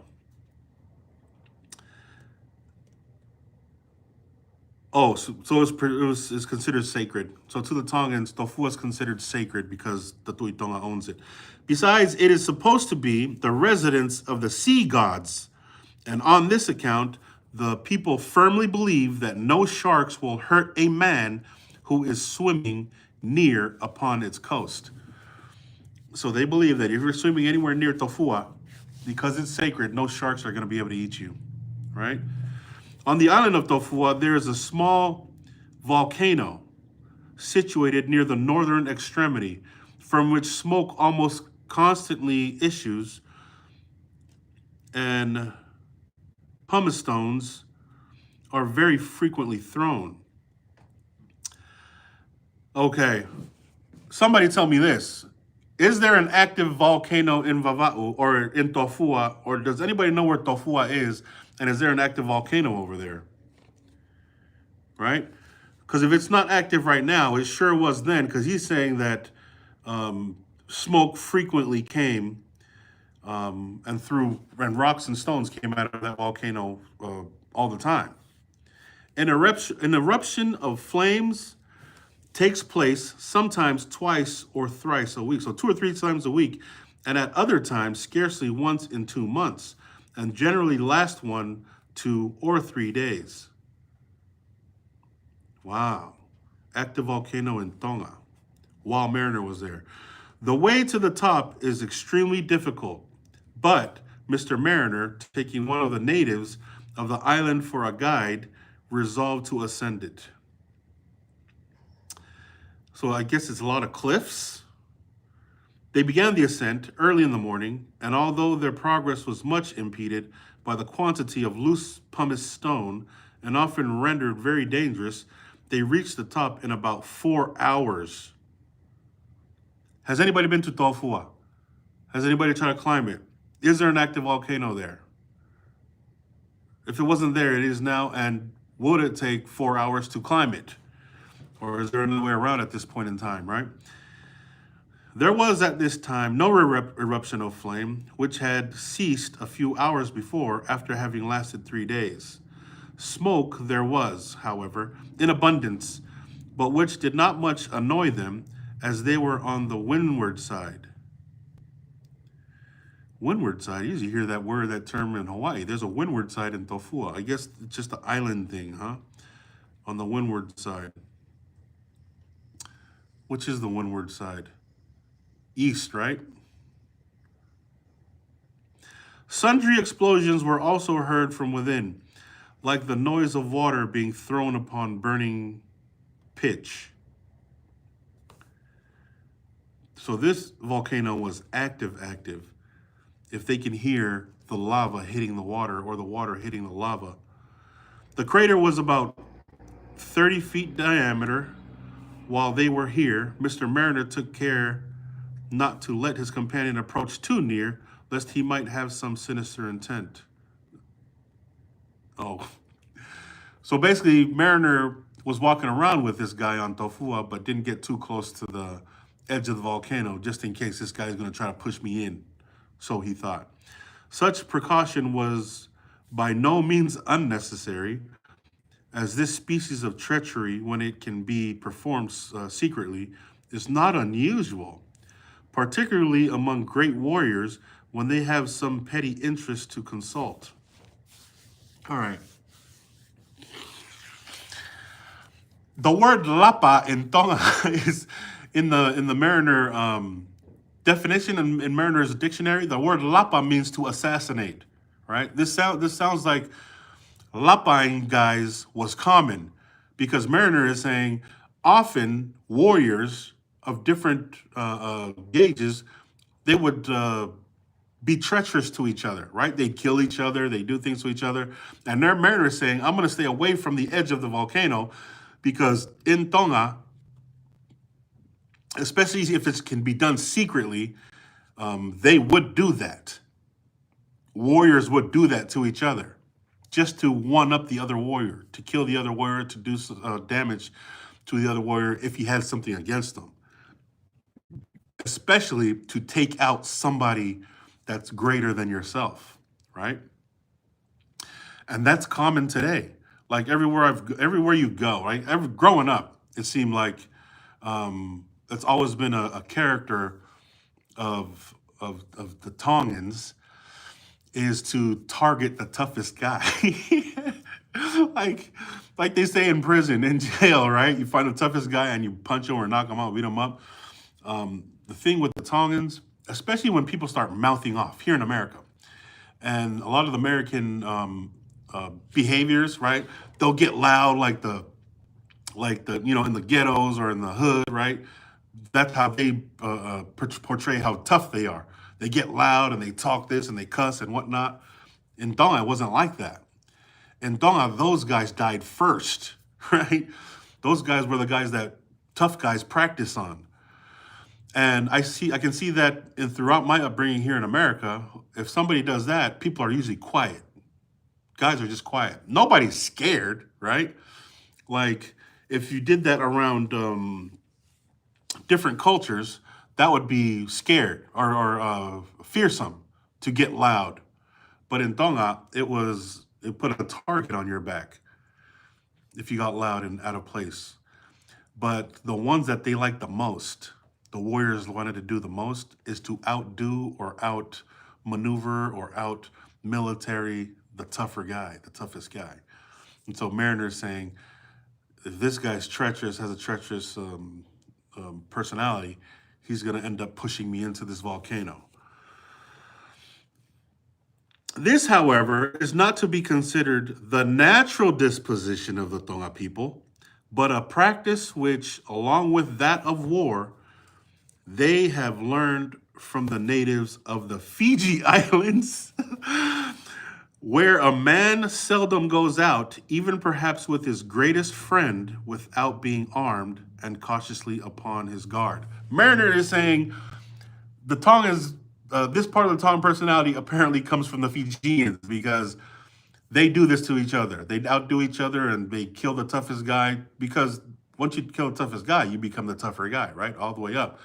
Oh, so it's considered sacred. So to the Tongans, Tofua is considered sacred because the Tuitonga owns it. Besides, it is supposed to be the residence of the sea gods. And on this account, the people firmly believe that no sharks will hurt a man who is swimming near upon its coast. So they believe that if you're swimming anywhere near Tofua, because it's sacred, no sharks are going to be able to eat you, right? On the island of Tofua, there is a small volcano situated near the northern extremity, from which smoke almost constantly issues, and pumice stones are very frequently thrown. Okay, somebody tell me this. Is there an active volcano in Vava'u or in Tofua, or does anybody know where Tofua is? And is there an active volcano over there? Right? Because if it's not active right now, it sure was then, because he's saying that smoke frequently came and rocks and stones came out of that volcano all the time. An eruption of flames takes place sometimes twice or thrice a week, so 2 or 3 times a week, and at other times scarcely once in 2 months, and generally last 1, 2, or 3 days. Wow. Active volcano in Tonga while Mariner was there. The way to the top is extremely difficult, but Mr. Mariner, taking one of the natives of the island for a guide, resolved to ascend it. So I guess it's a lot of cliffs. They began the ascent early in the morning, and although their progress was much impeded by the quantity of loose pumice stone and often rendered very dangerous, they reached the top in about 4 hours. Has anybody been to Tofua? Has anybody tried to climb it? Is there an active volcano there? If it wasn't there, it is now, and would it take 4 hours to climb it? Or is there another way around at this point in time, right? There was at this time no eruption of flame, which had ceased a few hours before after having lasted 3 days. Smoke there was, however, in abundance, but which did not much annoy them, as they were on the windward side. Windward side, you usually hear that word, that term in Hawaii. There's a windward side in Tofua. I guess it's just an island thing, huh? On the windward side. Which is the windward side? East, right? Sundry explosions were also heard from within, like the noise of water being thrown upon burning pitch. So this volcano was active. If they can hear the lava hitting the water or the water hitting the lava. The crater was about 30 feet diameter. While they were here, Mr. Mariner took care not to let his companion approach too near, lest he might have some sinister intent. Oh. So basically, Mariner was walking around with this guy on Tofua, but didn't get too close to the edge of the volcano, just in case this guy's going to try to push me in. So he thought. Such precaution was by no means unnecessary, as this species of treachery, when it can be performed secretly, is not unusual, particularly among great warriors when they have some petty interest to consult. All right. The word lapa in Tonga is in the Mariner definition in Mariner's dictionary. The word lapa means to assassinate. Right. This sounds like lapaing guys was common, because Mariner is saying often warriors of different gauges, they would be treacherous to each other, right? They'd kill each other, they do things to each other. And their Mariner is saying, I'm going to stay away from the edge of the volcano, because in Tonga, especially if it can be done secretly, they would do that. Warriors would do that to each other, just to one up the other warrior, to kill the other warrior, to do damage to the other warrior if he had something against them. Especially to take out somebody that's greater than yourself, right? And that's common today. Like everywhere you go, right? Growing up, it seemed like it's always been a character of the Tongans is to target the toughest guy. like like they say in prison, in jail, right? You find the toughest guy and you punch him or knock him out, beat him up. The thing with the Tongans, especially when people start mouthing off here in America, and a lot of the American behaviors, right? They'll get loud, like the in the ghettos or in the hood, right? That's how they portray how tough they are. They get loud and they talk this and they cuss and whatnot. In Tonga, it wasn't like that. In Tonga, those guys died first, right? Those guys were the guys that tough guys practice on. And I can see that throughout my upbringing here in America. If somebody does that, people are usually quiet. Guys are just quiet. Nobody's scared, right? Like if you did that around different cultures, that would be scared or fearsome to get loud. But in Tonga, it put a target on your back if you got loud and out of place. But the ones that they like the most, the warriors wanted to do the most, is to outdo or outmaneuver or out military the tougher guy, the toughest guy. And so Mariner's saying, if this guy's treacherous, has a treacherous personality, he's going to end up pushing me into this volcano. This, however, is not to be considered the natural disposition of the Tonga people, but a practice which, along with that of war, they have learned from the natives of the Fiji Islands, where a man seldom goes out, even perhaps with his greatest friend, without being armed and cautiously upon his guard. Mariner is saying the Tongans, this part of the Tongan personality apparently comes from the Fijians, because they do this to each other. They outdo each other and they kill the toughest guy, because once you kill the toughest guy, you become the tougher guy, right? All the way up.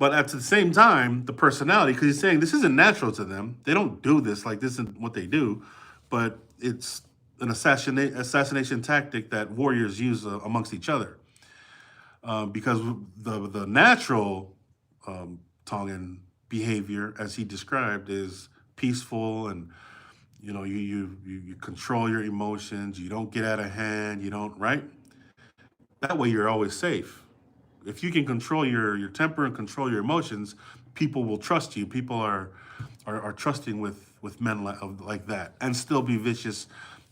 But at the same time, the personality, because he's saying this isn't natural to them. They don't do this, like this isn't what they do, but it's an assassination tactic that warriors use amongst each other. Because the natural Tongan behavior, as he described, is peaceful, and you control your emotions. You don't get out of hand. You don't, right. That way, you're always safe. If you can control your temper and control your emotions, people will trust you. People are trusting with men like that, and still be vicious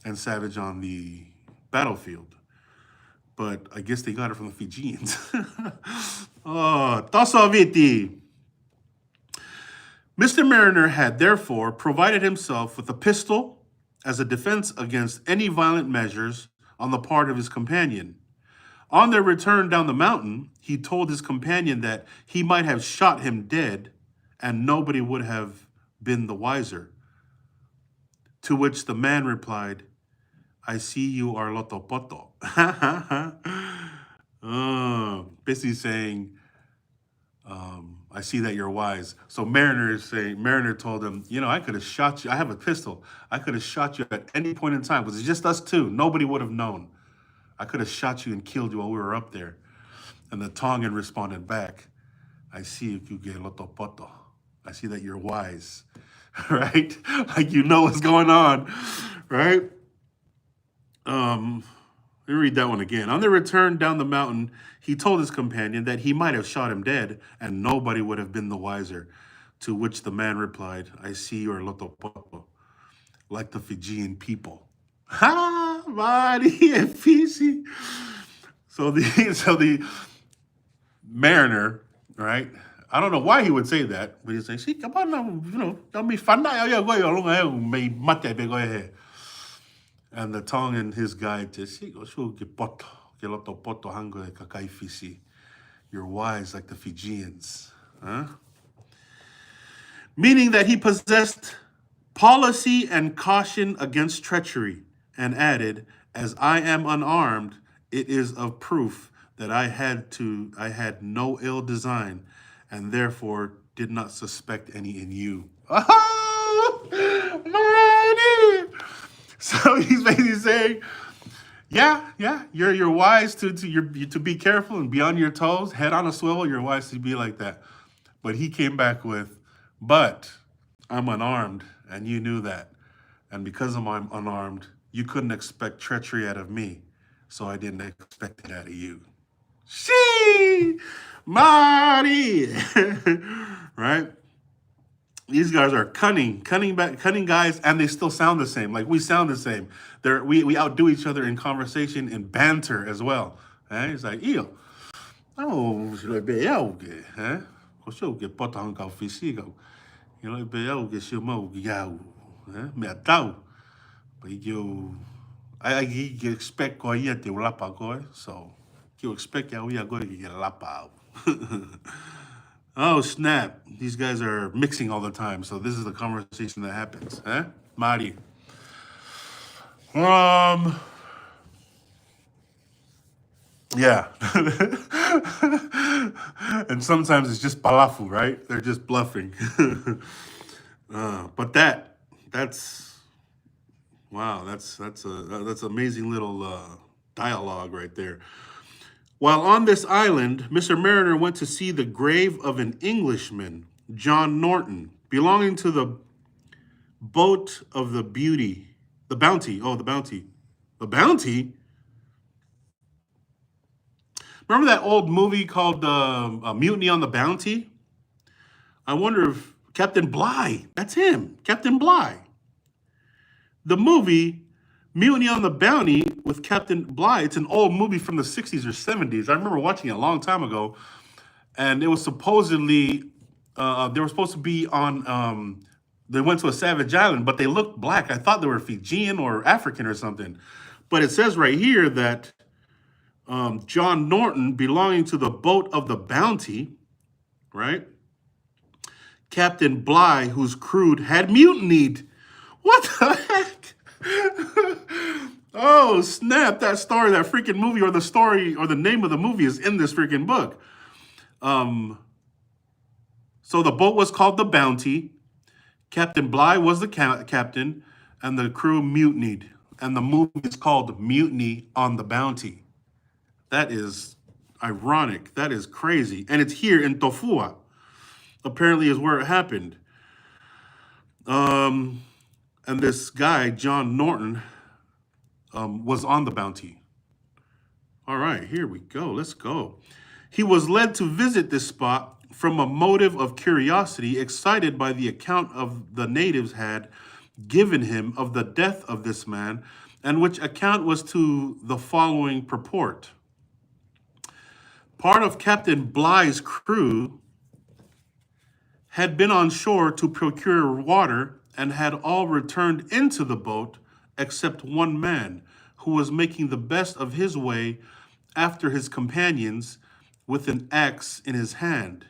and savage on the battlefield. But I guess they got it from the Fijians. Oh, Tosoviti. Mr. Mariner had therefore provided himself with a pistol as a defense against any violent measures on the part of his companion. On their return down the mountain, he told his companion that he might have shot him dead and nobody would have been the wiser. To which the man replied, I see you are lotopoto. Basically saying, I see that you're wise. So Mariner told him, I could have shot you. I have a pistol. I could have shot you at any point in time because it's just us two. Nobody would have known. I could have shot you and killed you while we were up there. And the Tongan responded back, I see you get lotopoto. I see that you're wise, right? Like you know what's going on, right? Let me read that one again. On their return down the mountain, he told his companion that he might have shot him dead and nobody would have been the wiser. To which the man replied, I see you are lotopoto, like the Fijian people. Ha! Mari and Fiji. So the Mariner, right? I don't know why he would say that, but he'd say, see, come on now, don't be fun. And the Tongan, his guide, says, you're wise like the Fijians. Huh? Meaning that he possessed policy and caution against treachery, and added, as I am unarmed, it is of proof that I had no ill design, and therefore did not suspect any in you. Oh, so he's basically saying, yeah, you're wise to be careful and be on your toes, head on a swivel. You're wise to be like that. But he came back with, but I'm unarmed, and you knew that. And because I'm unarmed, you couldn't expect treachery out of me, so I didn't expect it out of you. She, Marty, right? These guys are cunning guys, and they still sound the same. Like we sound the same. We outdo each other in conversation and banter as well. It's like, oh, I expect te ulapa koe, so you expect we are going to get lapa. Oh snap! These guys are mixing all the time, so this is the conversation that happens, Mari. Yeah. And sometimes it's just palafu, right? They're just bluffing. But that's wow, that's amazing little dialogue right there. While on this island, Mr. Mariner went to see the grave of an Englishman, John Norton, belonging to the boat of the Bounty. Oh, the Bounty. The Bounty? Remember that old movie called Mutiny on the Bounty? I wonder if Captain Bligh, that's him, Captain Bligh. The movie Mutiny on the Bounty with Captain Bligh, it's an old movie from the 60s or 70s. I remember watching it a long time ago. And it was supposedly, they were supposed to be on, they went to a savage island, but they looked black. I thought they were Fijian or African or something. But it says right here that John Norton, belonging to the boat of the Bounty, right? Captain Bligh, whose crew had mutinied. What the heck? Oh, snap. That story, that freaking movie, or the story, or the name of the movie is in this freaking book. So the boat was called the Bounty. Captain Bligh was the captain, and the crew mutinied. And the movie is called Mutiny on the Bounty. That is ironic. That is crazy. And it's here in Tofua. Apparently is where it happened. And this guy, John Norton, was on the Bounty. All right, here we go. Let's go. He was led to visit this spot from a motive of curiosity, excited by the account of the natives had given him of the death of this man, and which account was to the following purport. Part of Captain Bligh's crew had been on shore to procure water and had all returned into the boat except one man, who was making the best of his way after his companions with an axe in his hand.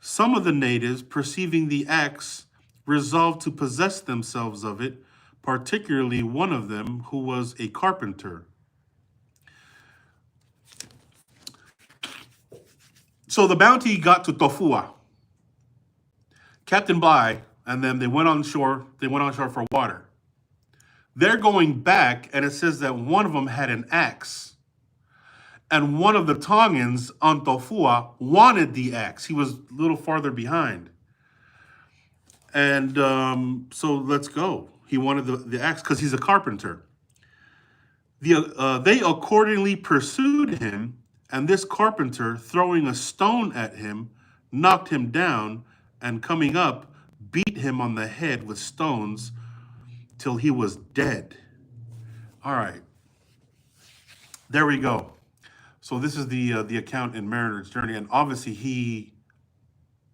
Some of the natives, perceiving the axe, resolved to possess themselves of it, particularly one of them who was a carpenter. So the Bounty got to Tofua. Captain Bligh and them, they went on shore for water. They're going back, and it says that one of them had an axe. And one of the Tongans on Tofua wanted the axe. He was a little farther behind. And so let's go. He wanted the axe because he's a carpenter. They accordingly pursued him, and this carpenter, throwing a stone at him, knocked him down, and coming up, beat him on the head with stones till he was dead. All right. There we go. So this is the account in Mariner's Journey, and obviously he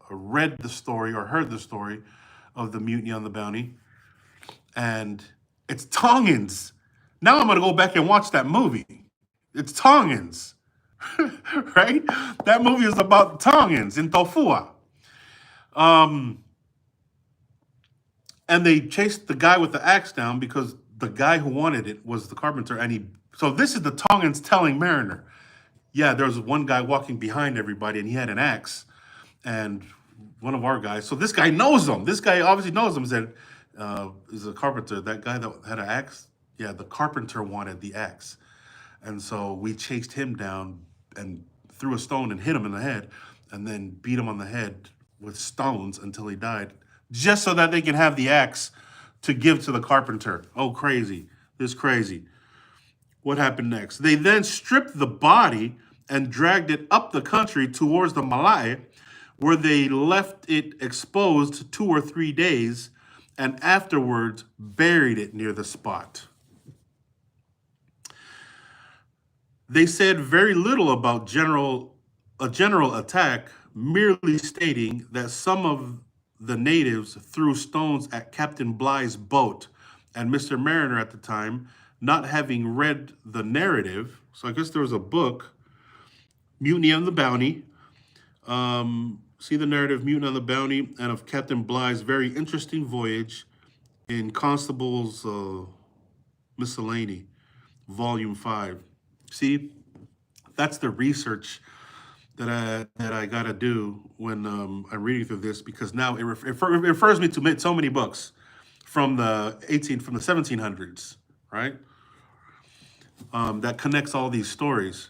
read the story or heard the story of the mutiny on the Bounty, and it's Tongans. Now I'm gonna go back and watch that movie. It's Tongans, right? That movie is about Tongans in Tofua. And they chased the guy with the axe down because the guy who wanted it was the carpenter, and so this is the Tongans telling Mariner, yeah, there was one guy walking behind everybody, and he had an axe, and one of our guys. So this guy knows him. This guy obviously knows him. Said, "Is a carpenter. That guy that had an axe. Yeah, the carpenter wanted the axe, and so we chased him down and threw a stone and hit him in the head, and then beat him on the head with stones until he died, just so that they can have the axe to give to the carpenter." Oh, crazy! This is crazy. What happened next? They then stripped the body and dragged it up the country towards the Malay, where they left it exposed 2 or 3 days, and afterwards buried it near the spot. They said very little about a general attack, merely stating that some of the natives threw stones at Captain Bligh's boat, and Mr. Mariner at the time, not having read the narrative. So I guess there was a book, Mutiny on the Bounty. See the narrative, Mutiny on the Bounty, and of Captain Bligh's very interesting voyage in Constable's Miscellany, Volume 5. See, that's the research that I gotta do when I'm reading through this, because now it refers me to so many books from the 1700s, right? That connects all these stories.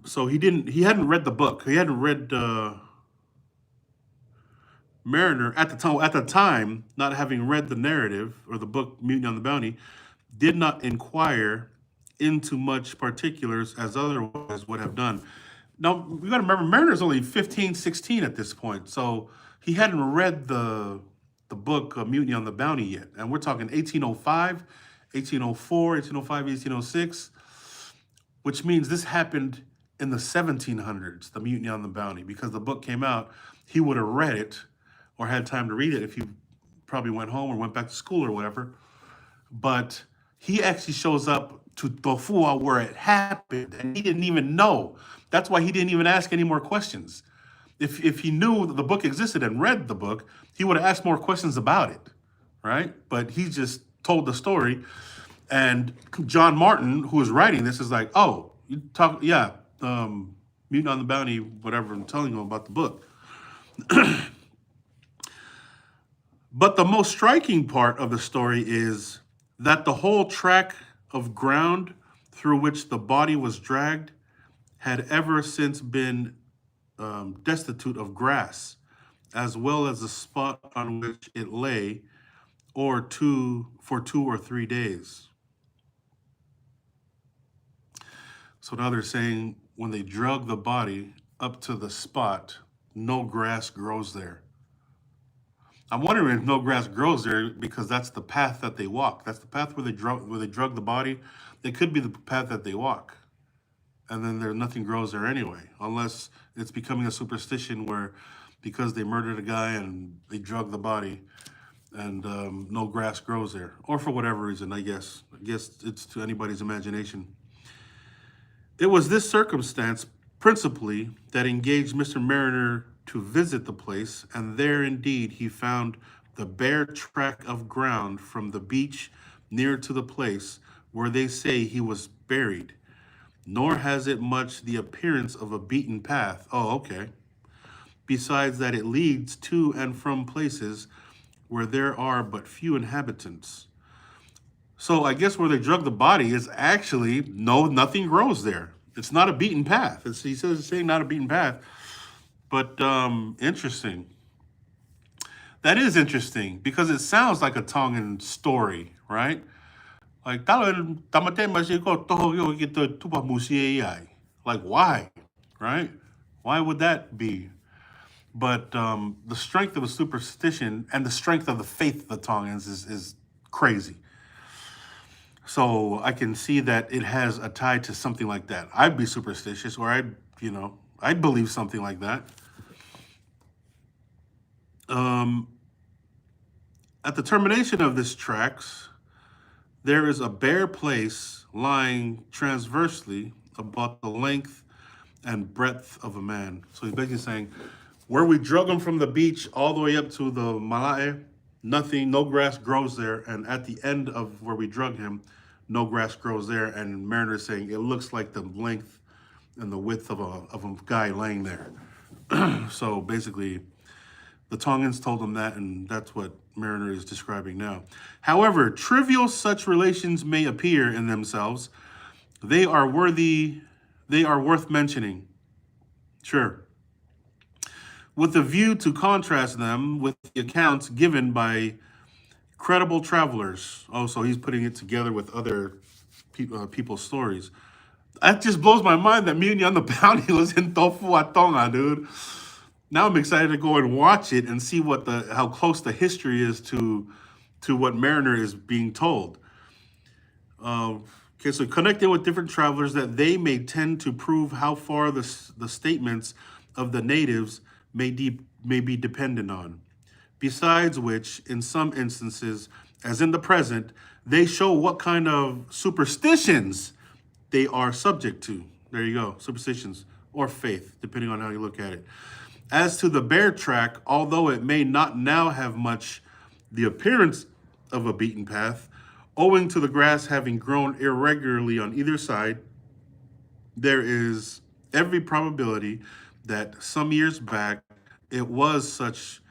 So he hadn't read the book. He hadn't read Mariner at the time, not having read the narrative or the book Mutiny on the Bounty, did not inquire into much particulars as otherwise would have done. Now, we got to remember, Mariner's only 15, 16 at this point, so he hadn't read the book Mutiny on the Bounty yet. And we're talking 1805, 1804, 1805, 1806, which means this happened in the 1700s, the Mutiny on the Bounty, because the book came out, he would have read it or had time to read it if he probably went home or went back to school or whatever. But he actually shows up to Tofua where it happened, and he didn't even know. That's why he didn't even ask any more questions. If he knew the book existed and read the book, he would have asked more questions about it, right? But he just told the story, and John Martin, who was writing this, is like, oh, you talk, yeah, Mutant on the Bounty, whatever I'm telling you about the book. But the most striking part of the story is that the whole track of ground through which the body was dragged had ever since been destitute of grass, as well as the spot on which it lay, for 2 or 3 days. So now they're saying when they drug the body up to the spot, no grass grows there. I'm wondering if no grass grows there because that's the path that they walk. That's the path where they drug the body. It could be the path that they walk, and then nothing grows there anyway, unless it's becoming a superstition where because they murdered a guy and they drug the body, and no grass grows there, or for whatever reason. I guess it's to anybody's imagination. It was this circumstance, principally, that engaged Mr. Mariner to visit the place, and there indeed he found the bare track of ground from the beach near to the place where they say he was buried, nor has it much the appearance of a beaten path. Oh, okay. Besides that it leads to and from places where there are but few inhabitants. So I guess where they drug the body is actually nothing grows there. It's not a beaten path. He says it's saying not a beaten path, but interesting. That is interesting because it sounds like a Tongan story, right? Like like why, right? Why would that be? But the strength of the superstition and the strength of the faith of the Tongans is crazy. So I can see that it has a tie to something like that. I'd be superstitious, or I'd believe something like that. At the termination of this tracks, there is a bare place lying transversely about the length and breadth of a man. So he's basically saying, where we drug him from the beach all the way up to the Malae, no grass grows there. And at the end of where we drug him, no grass grows there. And Mariner is saying it looks like the length and the width of a guy laying there. So basically, the Tongans told him that, and that's what Mariner is describing now. However, trivial such relations may appear in themselves, they are worth mentioning. Sure. With a view to contrast them with the accounts given by credible travelers. Oh, so he's putting it together with other people's stories. That just blows my mind that Mutiny on the Bounty was in Tonga, dude. Now I'm excited to go and watch it and see how close the history is to what Mariner is being told. Okay, so connecting with different travelers that they may tend to prove how far the statements of the natives may be dependent on. Besides which, in some instances, as in the present, they show what kind of superstitions they are subject to. There you go, superstitions or faith, depending on how you look at it. As to the bear track, although it may not now have much the appearance of a beaten path, owing to the grass having grown irregularly on either side, there is every probability that some years back it was such,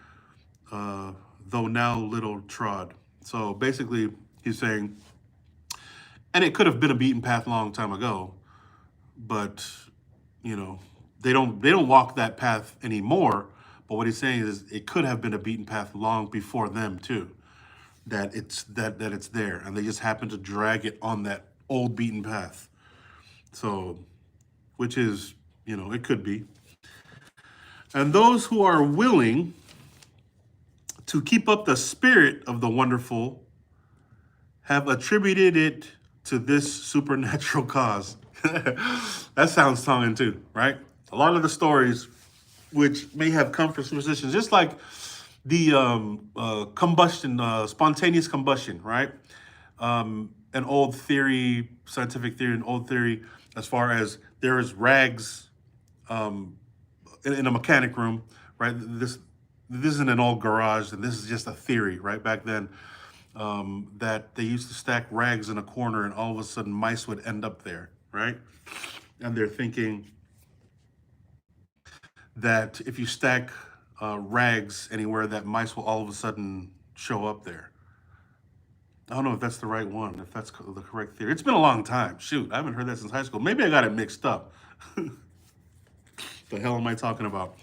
though now little trod. So basically, he's saying, and it could have been a beaten path a long time ago, but they don't walk that path anymore. But what he's saying is it could have been a beaten path long before them too. That it's there, and they just happen to drag it on that old beaten path. So, which is, it could be. And those who are willing to keep up the spirit of the wonderful have attributed it to this supernatural cause. That sounds Tongan too, right? A lot of the stories, which may have come from superstitions, just like the spontaneous combustion, right? An old theory, scientific theory, an old theory, as far as there is rags in a mechanic room, right? This isn't an old garage, and this is just a theory, right? Back then, that they used to stack rags in a corner, and all of a sudden mice would end up there, right? And they're thinking, that if you stack rags anywhere, that mice will all of a sudden show up there. I don't know if that's the right one, if that's the correct theory. It's been a long time. Shoot, I haven't heard that since high school. Maybe I got it mixed up. The hell am I talking about?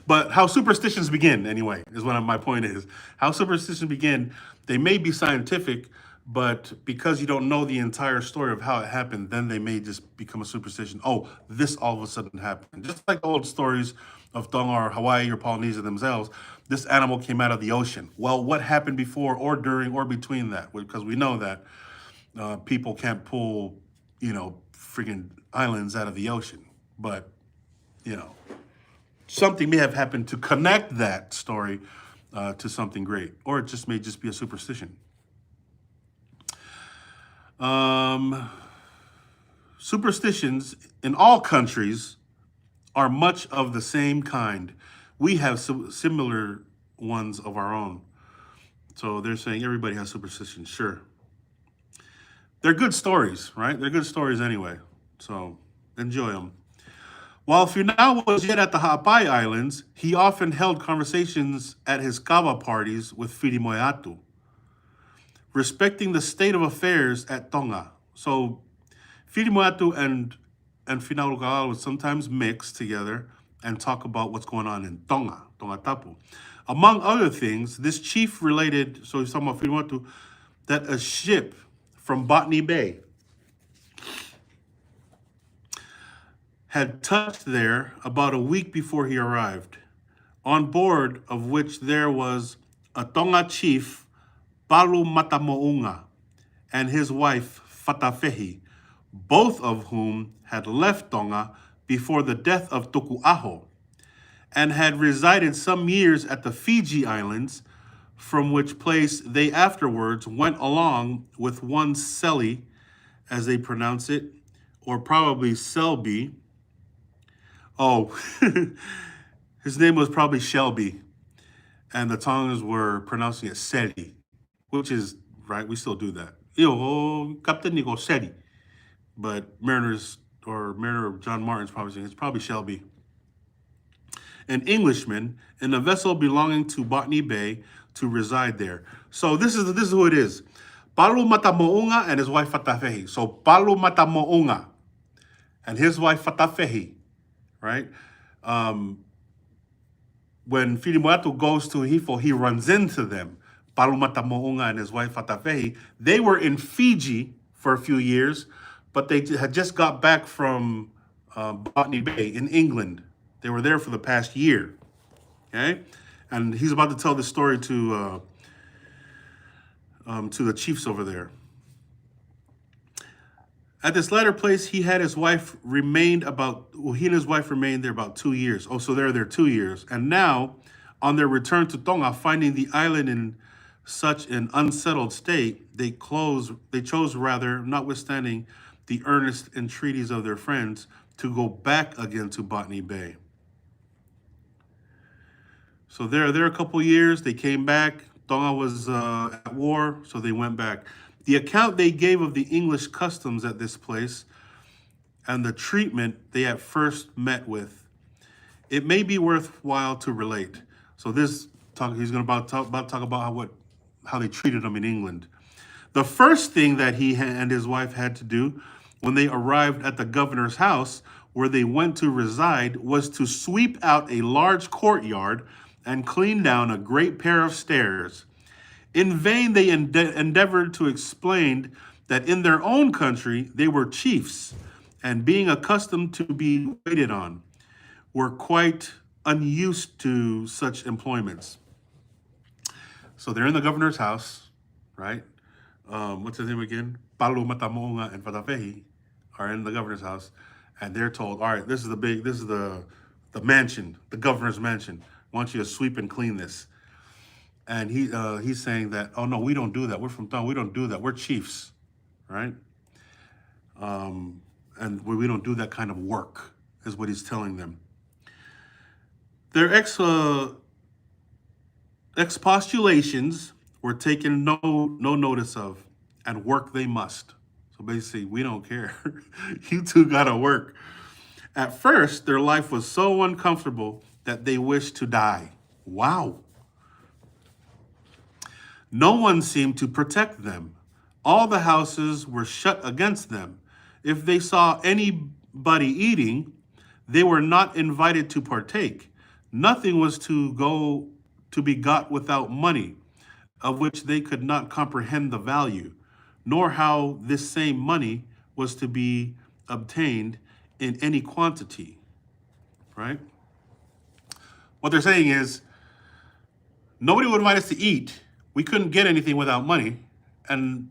But how superstitions begin, anyway, is what my point is. How superstitions begin, they may be scientific, but because you don't know the entire story of how it happened, then they may just become a superstition. Oh, this all of a sudden happened. Just like the old stories of Tonga or Hawaii or Polynesia themselves, this animal came out of the ocean. Well, what happened before or during or between that? Because we know that people can't pull, freaking islands out of the ocean. But, you know, something may have happened to connect that story to something great, or it just may just be a superstition. Superstitions in all countries are much of the same kind. We have similar ones of our own. So they're saying everybody has superstitions. Sure. They're good stories, right? They're good stories anyway. So enjoy them. While Finau was yet at the Ha'apai Islands, he often held conversations at his kava parties with Filimueatu, respecting the state of affairs at Tonga. So Filimueatu and Finau Ulukalala would sometimes mix together and talk about what's going on in Tonga, Tonga Tapu. Among other things, this chief related, so he's talking about Filimueatu, that a ship from Botany Bay had touched there about a week before he arrived, on board of which there was a Tonga chief, Palu Matamo'unga, and his wife, Fatafehi, both of whom had left Tonga before the death of Tuku'aho, and had resided some years at the Fiji Islands, from which place they afterwards went along with one Seli, as they pronounce it, or probably Selby. Oh, his name was probably Shelby, and the Tongans were pronouncing it Seli, which is right. We still do that. Yo, Captain Nico Seli, but Mariner John Martin's probably saying it's probably Shelby. An Englishman in a vessel belonging to Botany Bay to reside there. So this is who it is. Palu Matamo'unga and his wife Fatafehi. So Palu Matamo'unga and his wife Fatafehi, right? When Filimueatu goes to Hifo, he runs into them. Palu Matamo'unga and his wife Fatafehi. They were in Fiji for a few years, but they had just got back from Botany Bay in England. They were there for the past year, okay? And he's about to tell the story to the chiefs over there. At this latter place, he and his wife remained there about 2 years. Oh, so they're there 2 years. And now, on their return to Tonga, finding the island in such an unsettled state, they chose rather, notwithstanding the earnest entreaties of their friends, to go back again to Botany Bay. So they're there a couple years. They came back. Tonga was at war, so they went back. The account they gave of the English customs at this place and the treatment they at first met with, it may be worthwhile to relate. So he's going to talk about how they treated them in England. The first thing that he and his wife had to do when they arrived at the governor's house, where they went to reside, was to sweep out a large courtyard and clean down a great pair of stairs. In vain they endeavored to explain that in their own country they were chiefs, and being accustomed to be waited on, were quite unused to such employments. So they're in the governor's house, right? What's his name again? Palu Matamo'unga and Fatafehi are in the governor's house, and they're told, all right, this is the mansion, the governor's mansion. I want you to sweep and clean this. And he's saying that, oh no, we don't do that. We're from Tonga. We don't do that. We're chiefs, right? And we don't do that kind of work, is what he's telling them. Their expostulations were taken no notice of, and work they must. So basically, we don't care. You two gotta work. At first, their life was so uncomfortable that they wished to die. Wow. No one seemed to protect them. All the houses were shut against them. If they saw anybody eating, they were not invited to partake. Nothing was to be got without money, of which they could not comprehend the value, nor how this same money was to be obtained in any quantity. Right? What they're saying is nobody would invite us to eat. We couldn't get anything without money, and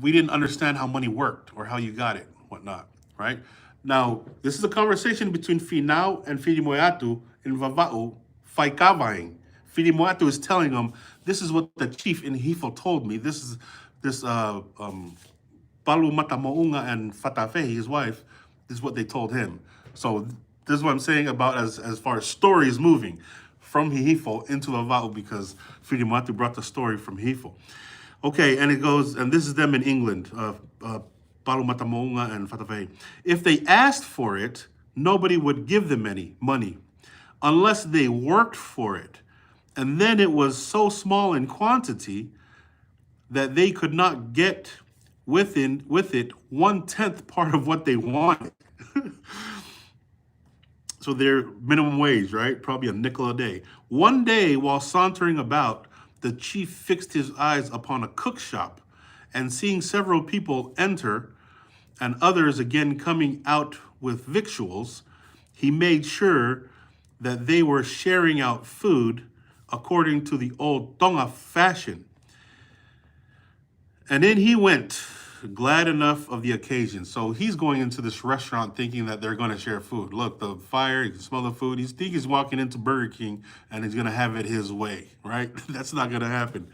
we didn't understand how money worked or how you got it, whatnot, right? Now, this is a conversation between Finau and Filimoeatu in Vava'u, Faikavaing. Filimoeatu is telling him, this is what the chief in Hifo told me. This Palu Matamounga and Fatafehi, his wife, this is what they told him. So this is what I'm saying about as far as stories moving from Hihifo into Vava'u, because Filimoeatu brought the story from Hihifo. Okay, and it goes, and this is them in England, Palu Matamounga and Fatafehi. If they asked for it, nobody would give them any money unless they worked for it. And then it was so small in quantity that they could not get with it 1/10 part of what they wanted. So they're minimum wage, right? Probably a nickel a day. One day, while sauntering about, the chief fixed his eyes upon a cook shop, and seeing several people enter and others again coming out with victuals, he made sure that they were sharing out food according to the old Tonga fashion. And in he went, glad enough of the occasion. So he's going into this restaurant thinking that they're going to share food. Look, the fire, you can smell the food. He's walking into Burger King and he's going to have it his way, right? That's not going to happen,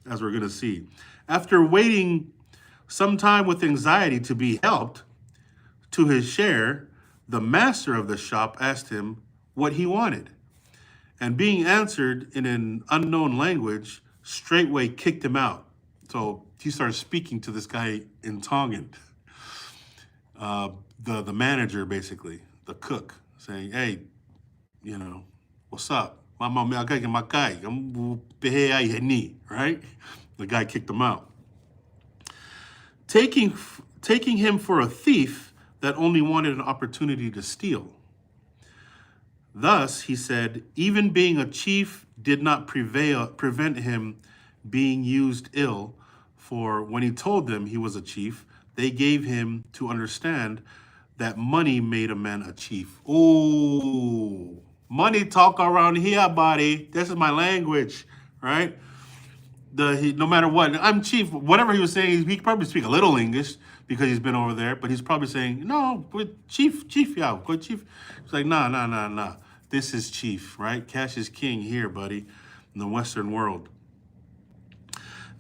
as we're going to see. After waiting some time with anxiety to be helped to his share, the master of the shop asked him what he wanted. And being answered in an unknown language, straightway kicked him out. So he started speaking to this guy in Tongan, the manager, basically, the cook, saying, hey, what's up? Right? The guy kicked him out. Taking him for a thief that only wanted an opportunity to steal. Thus, he said, even being a chief did not prevent him being used ill, for when he told them he was a chief, they gave him to understand that money made a man a chief. Ooh, money talk around here, buddy. This is my language, right? No matter what, I'm chief, whatever he was saying, he could probably speak a little English because he's been over there, but he's probably saying, no, chief, yeah, good chief. It's like, nah. This is chief, right? Cash is king here, buddy, in the Western world.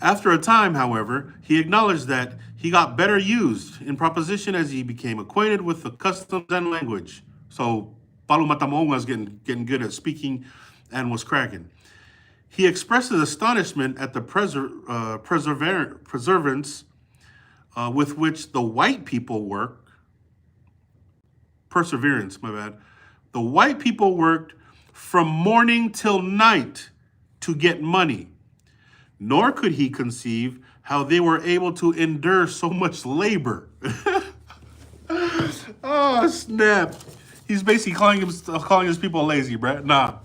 After a time, however, he acknowledged that he got better used in proposition as he became acquainted with the customs and language. So Palu Matamounga is getting good at speaking and was cracking. He expressed his astonishment at the perseverance with which the white people work. Perseverance, my bad. The white people worked from morning till night to get money. Nor could he conceive how they were able to endure so much labor. Oh, snap. He's basically calling his people lazy, bruh. Nah.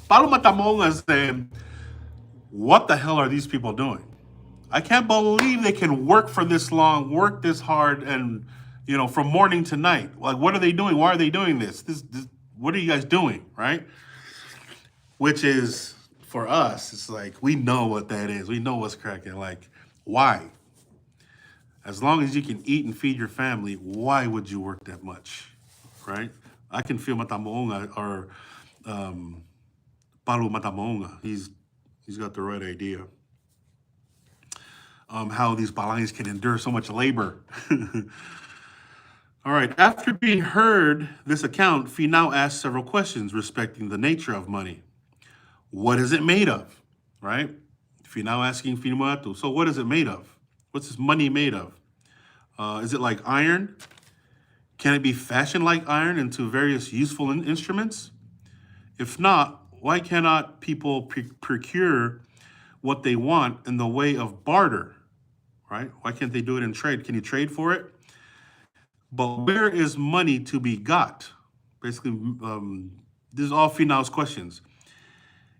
Palu Matamounga is saying, what the hell are these people doing? I can't believe they can work for this long, work this hard, and, from morning to night. Like, what are they doing? Why are they doing this? What are you guys doing, right? Which is, for us, it's like, we know what that is. We know what's cracking. Like, why? As long as you can eat and feed your family, why would you work that much, right? I can feel Matamounga or Palu Matamounga. He's got the right idea. How these Palangis can endure so much labor. All right, after being heard this account, Finau asked several questions respecting the nature of money. What is it made of, right? Finau asking Filimoeatu, so what is it made of? What's this money made of? Is it like iron? Can it be fashioned like iron into various useful instruments? If not, why cannot people procure what they want in the way of barter, right? Why can't they do it in trade? Can you trade for it? But where is money to be got? Basically, this is all Finau's questions.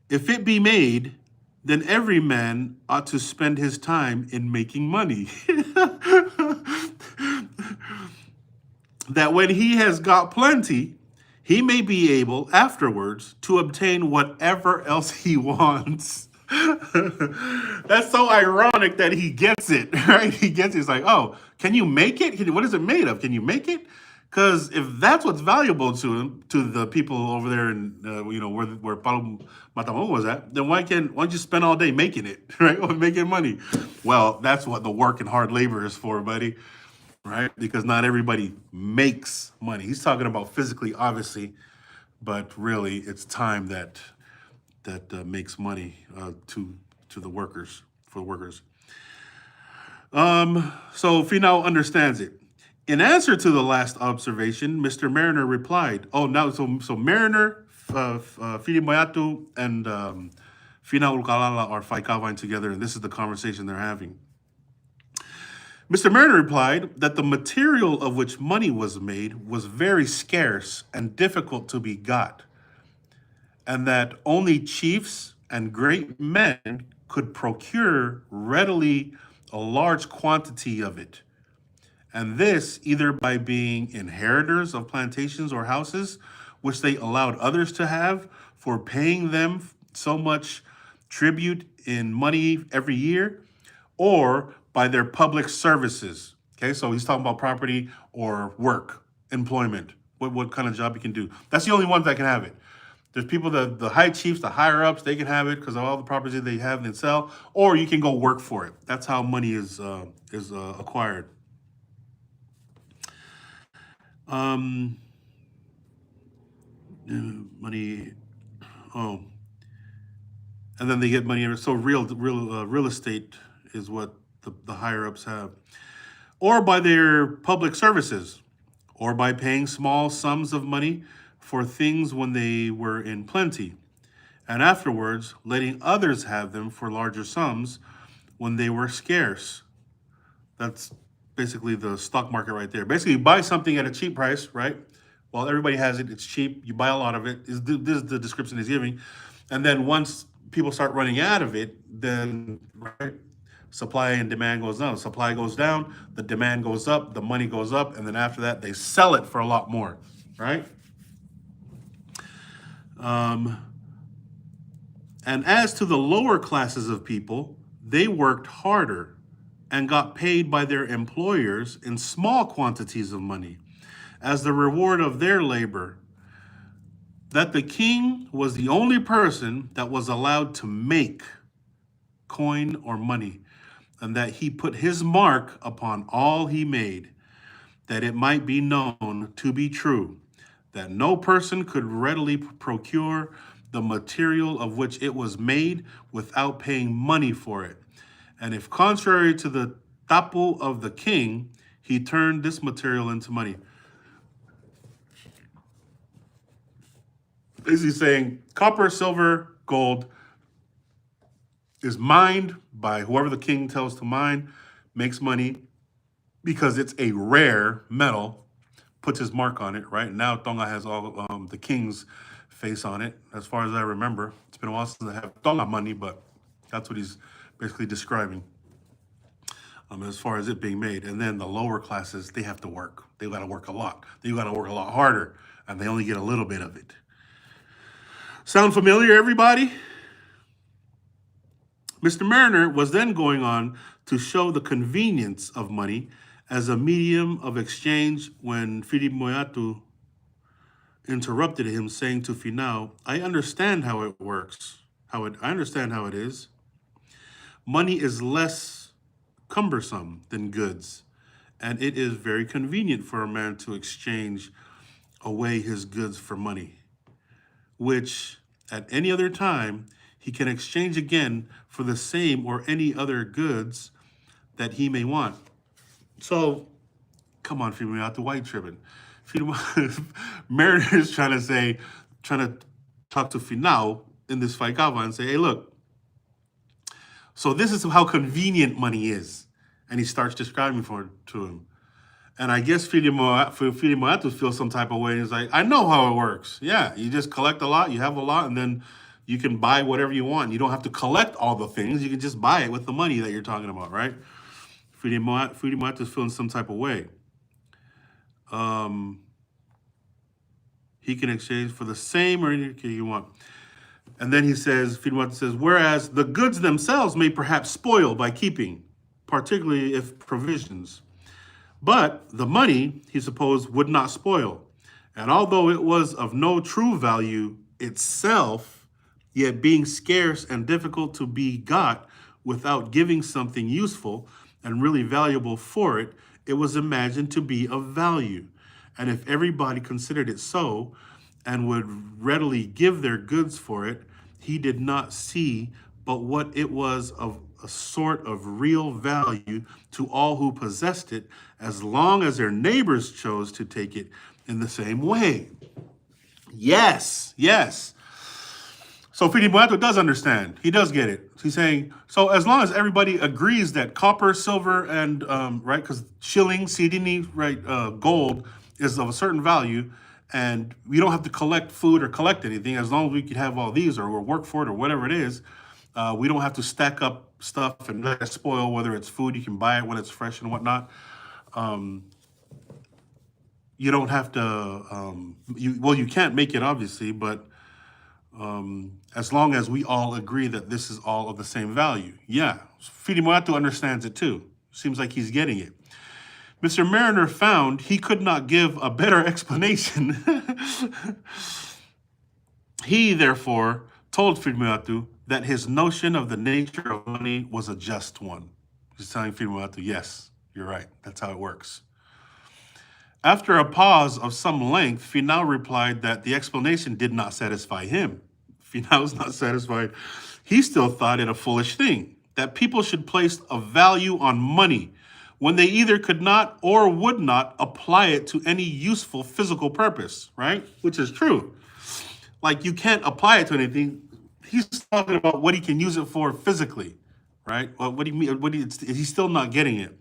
If it be made, then every man ought to spend his time in making money. That when he has got plenty, he may be able afterwards to obtain whatever else he wants. That's so ironic that he gets it, right? He gets it. It's like, oh, can you make it? What is it made of? Can you make it? Because if that's what's valuable to him, to the people over there in, where Paulo Matamogo was at, then why don't you spend all day making it, right? Or making money? Well, that's what the work and hard labor is for, buddy, right? Because not everybody makes money. He's talking about physically, obviously, but really, it's time that makes money to the workers, for the workers. So Finau understands it. In answer to the last observation, Mr. Mariner replied, "Oh, now so Mariner, Fili Moyatu, and Finau Ulukalala are Faikawine together, and this is the conversation they're having." Mr. Mariner replied that the material of which money was made was very scarce and difficult to be got, and that only chiefs and great men could procure readily a large quantity of it. And this either by being inheritors of plantations or houses, which they allowed others to have for paying them so much tribute in money every year, or by their public services. Okay, so he's talking about property or work, employment, what kind of job you can do. That's the only ones that can have it. There's people, the high chiefs, the higher ups, they can have it because of all the property they have and sell, or you can go work for it. That's how money is acquired. Money, oh, and then they get money. So real estate is what the higher ups have, or by their public services, or by paying small sums of money for things when they were in plenty, and afterwards letting others have them for larger sums when they were scarce. That's basically the stock market right there. Basically, you buy something at a cheap price, right? Well, everybody has it. It's cheap. You buy a lot of it. This is the description he's giving. And then once people start running out of it, then, right, supply and demand goes down. Supply goes down, the demand goes up, the money goes up, and then after that, they sell it for a lot more, right? And as to the lower classes of people, they worked harder and got paid by their employers in small quantities of money as the reward of their labor. That the king was the only person that was allowed to make coin or money, and that he put his mark upon all he made, that it might be known to be true, that no person could readily procure the material of which it was made without paying money for it. And if contrary to the tapu of the king, he turned this material into money. Basically saying copper, silver, gold is mined by whoever the king tells to mine, makes money because it's a rare metal, puts his mark on it, right? Now Tonga has all the king's face on it, as far as I remember. It's been a while since I have Tonga money, but that's what he's basically describing as far as it being made. And then the lower classes, they have to work. They got to work a lot. They got to work a lot harder, and they only get a little bit of it. Sound familiar, everybody? Mr. Mariner was then going on to show the convenience of money as a medium of exchange when Fili Moyatu interrupted him, saying to Finau, "I understand how it works. I understand how it is. Money is less cumbersome than goods, and it is very convenient for a man to exchange away his goods for money, which at any other time he can exchange again for the same or any other goods that he may want." So, come on, Fili Moyatu, why you tripping? Mariner's trying to talk to Finau in this Faikava and say, hey, look, so this is how convenient money is. And he starts describing to him. And I guess Filimoatu feels some type of way. He's like, I know how it works. Yeah, you just collect a lot, you have a lot, and then you can buy whatever you want. You don't have to collect all the things. You can just buy it with the money that you're talking about, right? Filimoatu's feeling some type of way. He can exchange for the same or anything you want. And then he says, Finau says, whereas the goods themselves may perhaps spoil by keeping, particularly if provisions. But the money, he supposed, would not spoil. And although it was of no true value itself, yet being scarce and difficult to be got without giving something useful and really valuable for it, it was imagined to be of value. And if everybody considered it so, and would readily give their goods for it, he did not see but what it was of a sort of real value to all who possessed it, as long as their neighbors chose to take it in the same way. Yes, yes. So Filimuato does understand. He does get it. He's saying, so as long as everybody agrees that copper, silver, and, right, because shilling, sidini, right, gold is of a certain value, and we don't have to collect food or collect anything, as long as we can have all these or work for it or whatever it is, we don't have to stack up stuff and let it spoil, whether it's food, you can buy it when it's fresh and whatnot. You don't have to, you can't make it obviously, but as long as we all agree that this is all of the same value. Yeah, Filimuato understands it too. Seems like he's getting it. Mr. Mariner found he could not give a better explanation. He, therefore, told Filimuato that his notion of the nature of money was a just one. He's telling Filimuato, yes, you're right, that's how it works. After a pause of some length, Finau replied that the explanation did not satisfy him. Finau was not satisfied. He still thought it a foolish thing, that people should place a value on money when they either could not or would not apply it to any useful physical purpose, right? Which is true. Like, you can't apply it to anything. He's talking about what he can use it for physically, right? Well, what do you mean? He's still not getting it.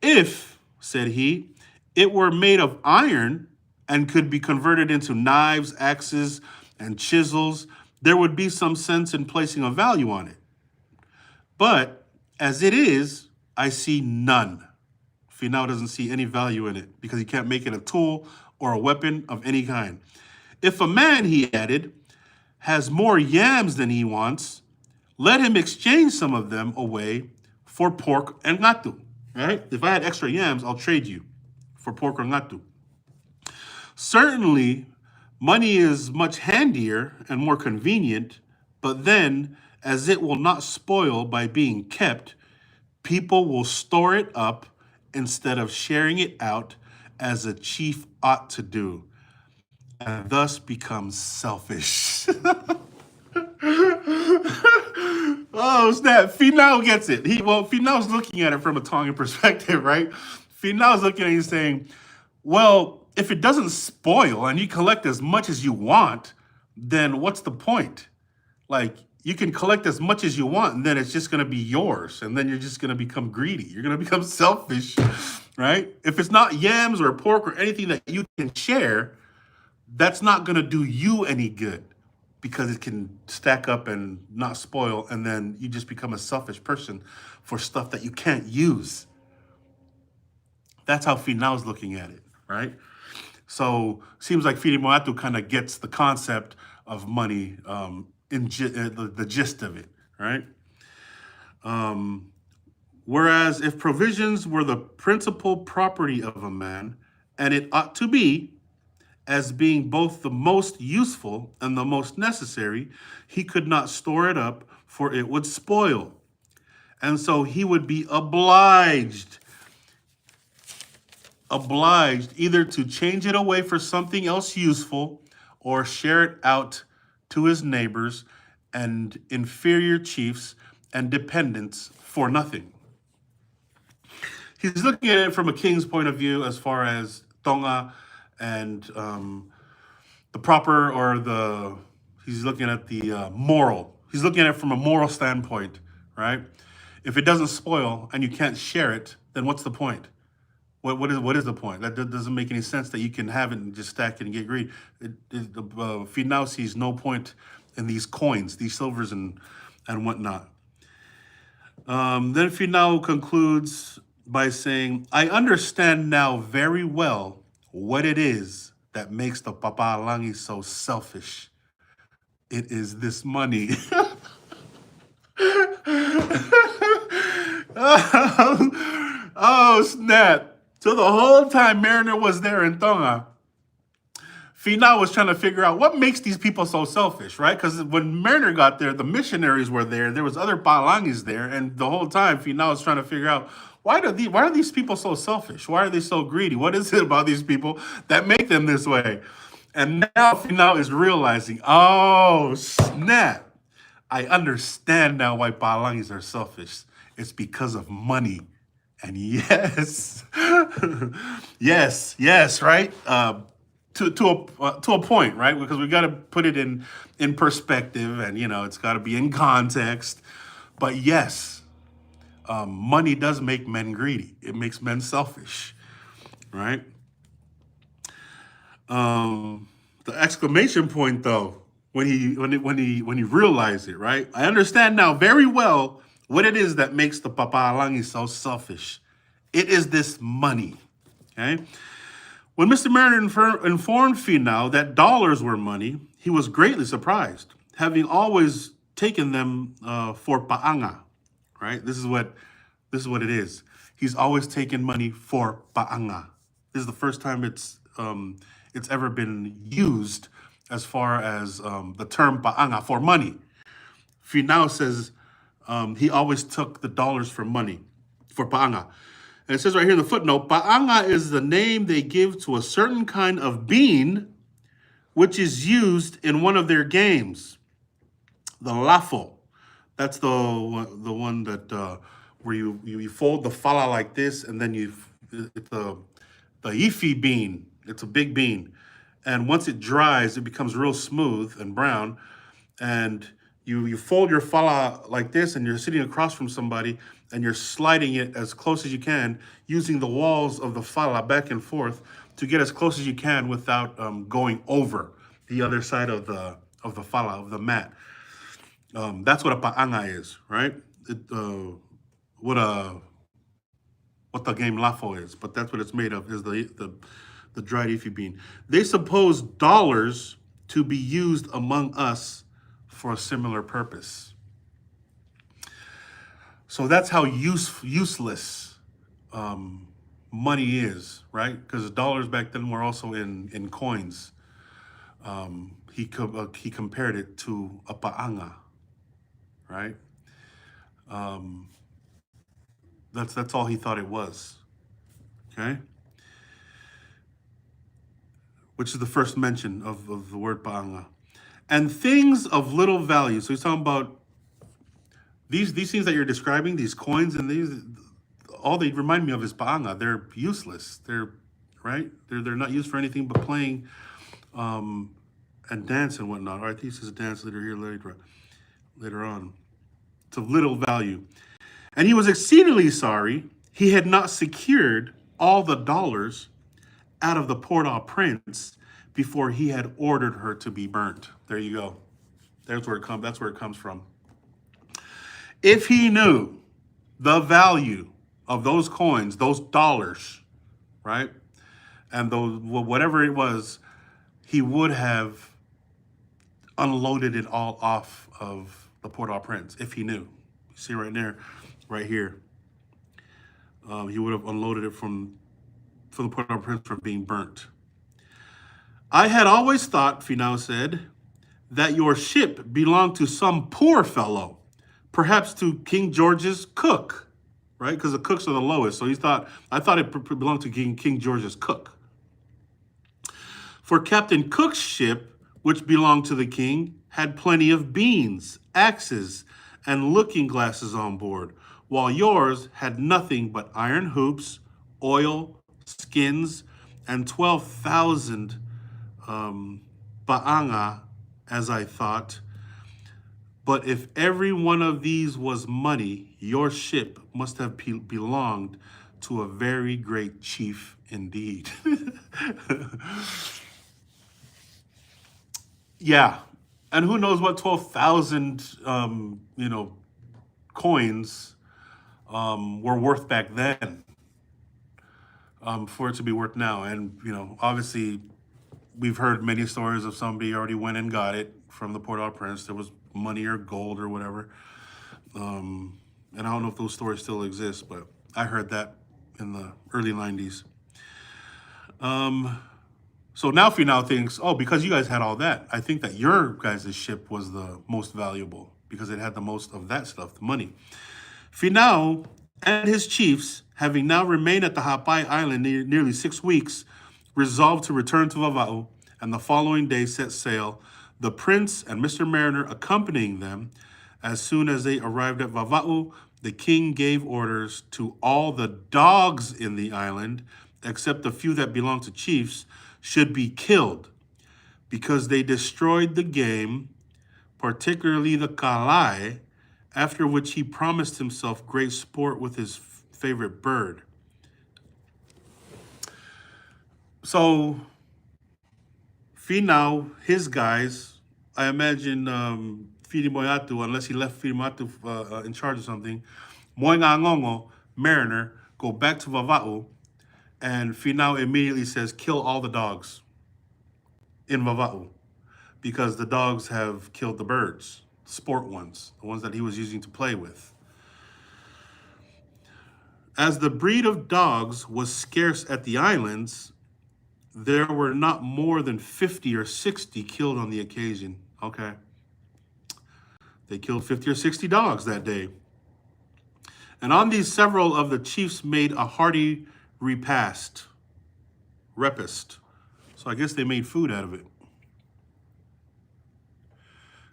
If, said he, it were made of iron and could be converted into knives, axes, and chisels, there would be some sense in placing a value on it. But as it is, I see none. Finau doesn't see any value in it because he can't make it a tool or a weapon of any kind. If a man, he added, has more yams than he wants, let him exchange some of them away for pork and ngatu. Right? If I had extra yams, I'll trade you for pork or ngatu. Certainly, money is much handier and more convenient, but then, as it will not spoil by being kept, people will store it up instead of sharing it out as a chief ought to do, and thus becomes selfish. Oh, snap. Finau gets it. Finau's looking at it from a Tongan perspective, right? Finau's looking at it and saying, well, if it doesn't spoil and you collect as much as you want, then what's the point? Like, you can collect as much as you want, and then it's just going to be yours, and then you're just going to become greedy. You're going to become selfish, right? If it's not yams or pork or anything that you can share, that's not going to do you any good because it can stack up and not spoil, and then you just become a selfish person for stuff that you can't use. That's how Finau's looking at it, right? So seems like Filimuato kind of gets the concept of money the gist of it, right? Whereas if provisions were the principal property of a man, and it ought to be, as being both the most useful and the most necessary, he could not store it up, for it would spoil. And so he would be obliged either to change it away for something else useful or share it out to his neighbors and inferior chiefs and dependents for nothing. He's looking at it from a king's point of view as far as Tonga and the proper or the he's looking at the moral. He's looking at it from a moral standpoint, right? If it doesn't spoil and you can't share it, then what's the point? What is the point? That doesn't make any sense that you can have it and just stack it and get greedy. Finau sees no point in these coins, these silvers and whatnot. Then Finau concludes by saying, "I understand now very well what it is that makes the Papalangi so selfish. It is this money." Oh, snap. So the whole time Mariner was there in Tonga, Finau was trying to figure out what makes these people so selfish, right? Because when Mariner got there, the missionaries were there. There was other Palangis there, and the whole time Finau was trying to figure out why are these people so selfish? Why are they so greedy? What is it about these people that make them this way? And now Finau is realizing, oh snap! I understand now why Palangis are selfish. It's because of money. And yes, yes, right? To a point, right? Because we got to put it in perspective, and it's got to be in context. But yes, money does make men greedy. It makes men selfish, right? The exclamation point, though, when he realized it, right? I understand now very well what it is that makes the Papalangi so selfish. It is this money, okay? When Mr. Mariner informed Finau that dollars were money, he was greatly surprised, having always taken them for paanga, right? This is what it is. He's always taken money for paanga. This is the first time it's ever been used as far as the term paanga for money. Finau says he always took the dollars for money, for paanga. And it says right here in the footnote, paanga is the name they give to a certain kind of bean which is used in one of their games. The lafo. That's the one that where you fold the fala like this, and then it's the ifi bean. It's a big bean. And once it dries, it becomes real smooth and brown. And you fold your fala like this, and you're sitting across from somebody, and you're sliding it as close as you can, using the walls of the fala back and forth to get as close as you can without going over the other side of the fala, of the mat. That's what a paanga is, right? What the game lafo is, but that's what it's made of, is the dried ifi bean. They suppose dollars to be used among us for a similar purpose. So that's how useless money is, right? Because dollars back then were also in coins. He compared it to a paanga, right? That's all he thought it was, okay? Which is the first mention of the word paanga. And things of little value. So he's talking about these things that you're describing, these coins, and these, all they remind me of is paanga. They're useless. They're right. They're not used for anything but playing and dance and whatnot. All right, this is a dance later on. It's of little value. And he was exceedingly sorry he had not secured all the dollars out of the Port-au-Prince before he had ordered her to be burnt. There you go. That's where it comes from. If he knew the value of those coins, those dollars, right, and those whatever it was, he would have unloaded it all off of the Port-au-Prince if he knew. You see right there, right here. He would have unloaded it from the Port-au-Prince from being burnt. I had always thought, Finau said, that your ship belonged to some poor fellow, perhaps to King George's cook, right? Because the cooks are the lowest. So I thought it belonged to King George's cook. For Captain Cook's ship, which belonged to the king, had plenty of beans, axes, and looking glasses on board, while yours had nothing but iron hoops, oil, skins, and 12,000 ba'anga, as I thought. But if every one of these was money, your ship must have belonged to a very great chief indeed. Yeah. And who knows what 12,000, coins were worth back then, for it to be worth now. And, obviously, we've heard many stories of somebody already went and got it from the Port-au-Prince. There was money or gold or whatever. And I don't know if those stories still exist, but I heard that in the early 90s. So now Finau thinks, oh, because you guys had all that, I think that your guys' ship was the most valuable because it had the most of that stuff, the money. Finau and his chiefs, having now remained at the Hapai Island nearly 6 weeks, resolved to return to Vava'u, and the following day set sail, the prince and Mr. Mariner accompanying them. As soon as they arrived at Vava'u, the king gave orders to all the dogs in the island, except the few that belonged to chiefs, should be killed because they destroyed the game, particularly the kalai, after which he promised himself great sport with his favorite bird. So Finau, his guys, I imagine Firimoyatu, unless he left Firimoyatu in charge of something, Moingangongo, Mariner, go back to Vava'u, and Finau immediately says, kill all the dogs in Vava'u, because the dogs have killed the birds, sport ones, the ones that he was using to play with. As the breed of dogs was scarce at the islands, there were not more than 50 or 60 killed on the occasion. Okay. They killed 50 or 60 dogs that day. And on these, several of the chiefs made a hearty repast. So I guess they made food out of it.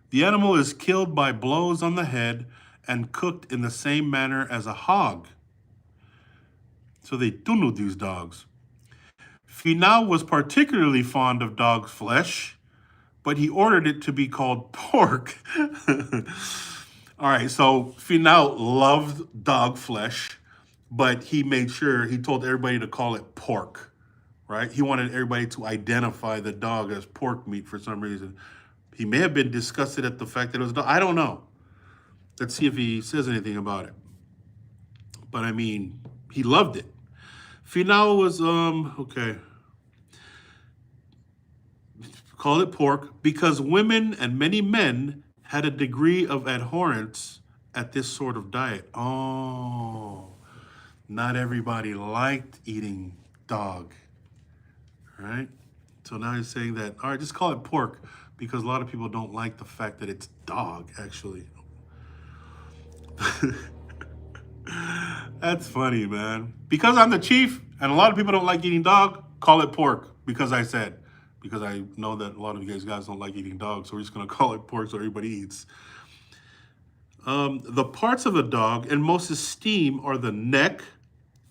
The animal is killed by blows on the head and cooked in the same manner as a hog. So they tunu these dogs. Finau was particularly fond of dog's flesh, but he ordered it to be called pork. All right, so Finau loved dog flesh, but he made sure, he told everybody to call it pork, right? He wanted everybody to identify the dog as pork meat for some reason. He may have been disgusted at the fact that it was dog. I don't know. Let's see if he says anything about it. But I mean, he loved it. Finau was, okay. Call it pork because women and many men had a degree of abhorrence at this sort of diet. Oh, not everybody liked eating dog, right? So now he's saying that, all right, just call it pork because a lot of people don't like the fact that it's dog, actually. That's funny, man. Because I'm the chief and a lot of people don't like eating dog, call it pork because I said. Because I know that a lot of you guys don't like eating dog, so we're just gonna call it pork so everybody eats. The parts of a dog in most esteem are the neck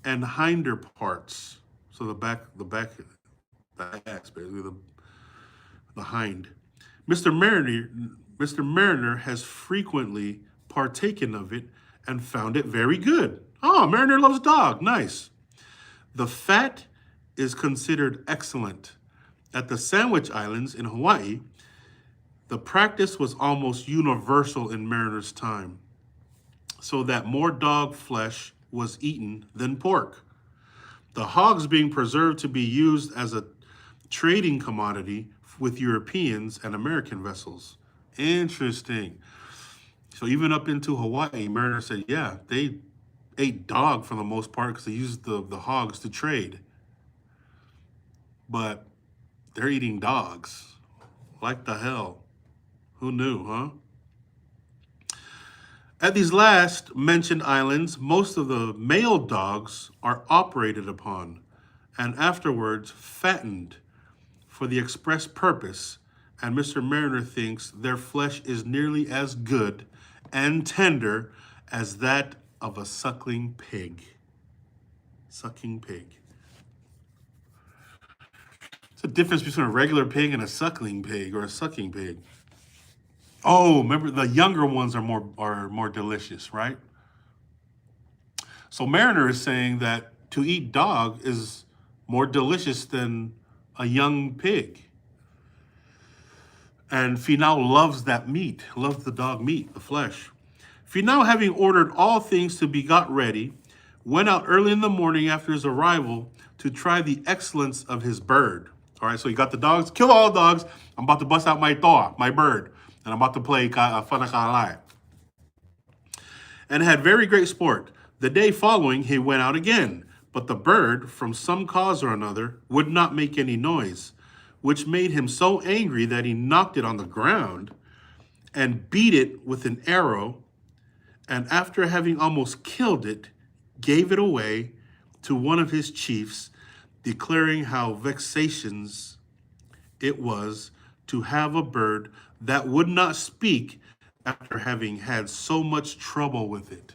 and hinder parts. So the back, basically the hind. Mr. Mariner has frequently partaken of it and found it very good. Oh, Mariner loves dog, nice. The fat is considered excellent. At the Sandwich Islands in Hawaii, the practice was almost universal in Mariner's time, so that more dog flesh was eaten than pork. The hogs being preserved to be used as a trading commodity with Europeans and American vessels. Interesting. So even up into Hawaii, Mariner said, yeah, they ate dog for the most part because they used the hogs to trade. But they're eating dogs. Like the hell. Who knew, huh? At these last mentioned islands, most of the male dogs are operated upon and afterwards fattened for the express purpose, and Mr. Mariner thinks their flesh is nearly as good and tender as that of a suckling pig. Sucking pig. the difference between a regular pig and a suckling pig or a sucking pig. Oh, remember the younger ones are more delicious, right? So Mariner is saying that to eat dog is more delicious than a young pig. And Finau loves that meat, loves the dog meat, the flesh. Finau, having ordered all things to be got ready, went out early in the morning after his arrival to try the excellence of his bird. All right, so he got the dogs, kill all the dogs. I'm about to bust out my toa, my bird, and I'm about to play Finau and had very great sport. The day following, he went out again, but the bird, from some cause or another, would not make any noise, which made him so angry that he knocked it on the ground and beat it with an arrow, and after having almost killed it, gave it away to one of his chiefs, declaring how vexations it was to have a bird that would not speak after having had so much trouble with it.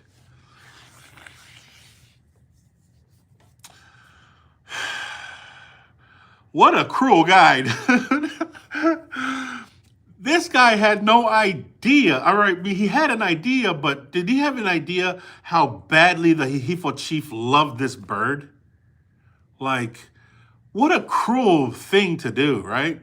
What a cruel guy. This guy had no idea. All right, he had an idea, but did he have an idea how badly the Hifo chief loved this bird? Like, what a cruel thing to do, right?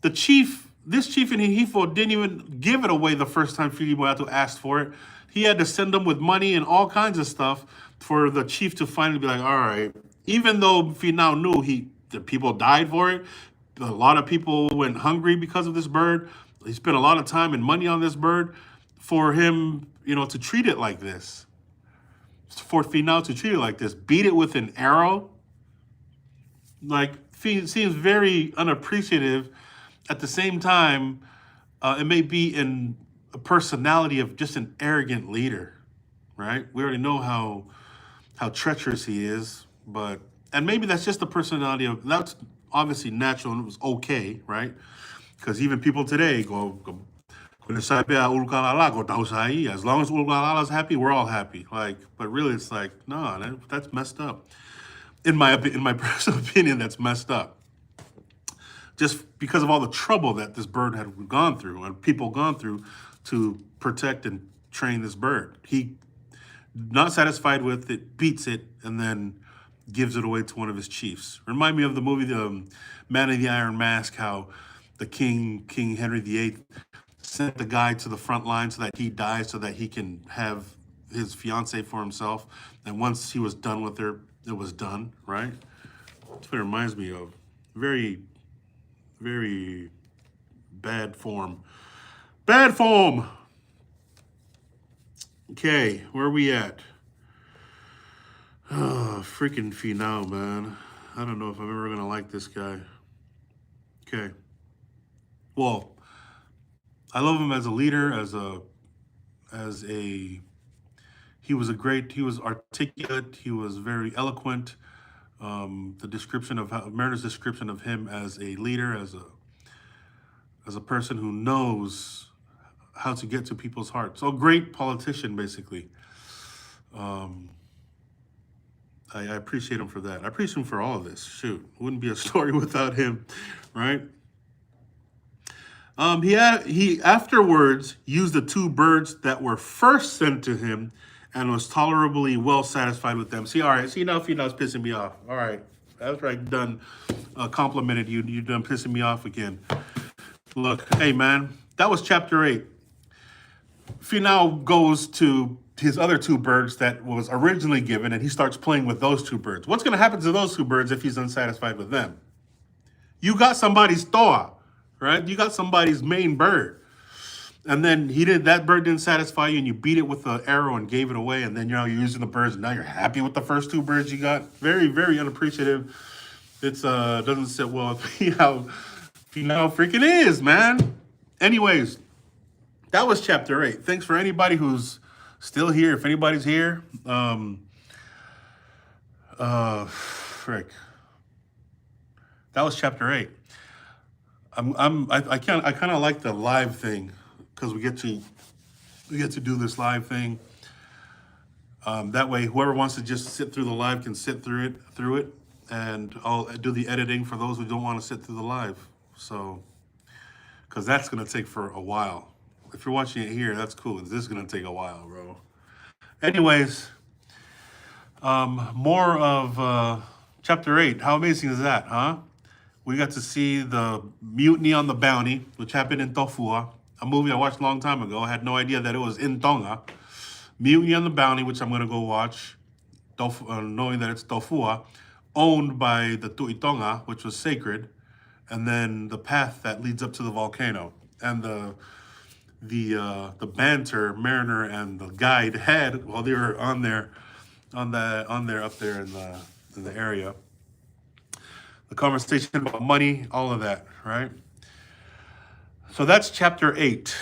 This chief in Hifo didn't even give it away the first time Filimuatu asked for it. He had to send them with money and all kinds of stuff for the chief to finally be like, all right. Even though Finau knew the people died for it, a lot of people went hungry because of this bird. He spent a lot of time and money on this bird for him, to treat it like this. For Finau to treat it like this, beat it with an arrow. Like, seems very unappreciative. At the same time, it may be in a personality of just an arrogant leader, right? We already know how treacherous he is, and maybe that's just the personality that's obviously natural and it was okay, right? Because even people today go as long as Ulukalala is happy, we're all happy. But really, it's like, no, that's messed up. In my personal opinion, that's messed up. Just because of all the trouble that this bird had gone through and people gone through to protect and train this bird. He, not satisfied with it, beats it, and then gives it away to one of his chiefs. Remind me of the movie, The Man in the Iron Mask, how the King Henry VIII, sent the guy to the front line so that he dies so that he can have his fiance for himself. And once he was done with her, it was done, right? That's what it reminds me of. Very, very bad form. Bad form! Okay, where are we at? Oh, freaking Finau, man. I don't know if I'm ever gonna like this guy. Okay. Well, I love him as a leader, he was articulate, he was very eloquent. Mariner's description of him as a leader, as a person who knows how to get to people's hearts. So a great politician, basically. I appreciate him for that. I appreciate him for all of this. Shoot, wouldn't be a story without him, right? He afterwards used the two birds that were first sent to him and was tolerably well satisfied with them. All right, now Finau's pissing me off. All right, that's right, done complimented you. You done pissing me off again. Look, hey man, that was chapter 8. Finau goes to his other two birds that was originally given, and he starts playing with those two birds. What's going to happen to those two birds if he's unsatisfied with them? You got somebody's toa, right? You got somebody's main bird. And then that bird didn't satisfy you, and you beat it with an arrow and gave it away, and then you're using the birds, and now you're happy with the first two birds you got. Very, very unappreciative. It's doesn't sit well with me how Finau freaking is, man. Anyways, that was chapter 8. Thanks for anybody who's still here. If anybody's here, frick. That was chapter 8. I kind of like the live thing because we get to do this live thing. That way, whoever wants to just sit through the live can sit through it. and I'll do the editing for those who don't want to sit through the live. So, because that's gonna take for a while. If you're watching it here, that's cool. This is gonna take a while, bro. Anyways, more of chapter 8. How amazing is that, huh? We got to see the Mutiny on the Bounty, which happened in Tofua, a movie I watched a long time ago. I had no idea that it was in Tonga. Mutiny on the Bounty, which I'm gonna go watch, knowing that it's Tofua, owned by the Tu'itonga, which was sacred, and then the path that leads up to the volcano, and the banter Mariner and the guide had while they were on there up there in the area. The conversation about money, all of that, right? So that's chapter 8.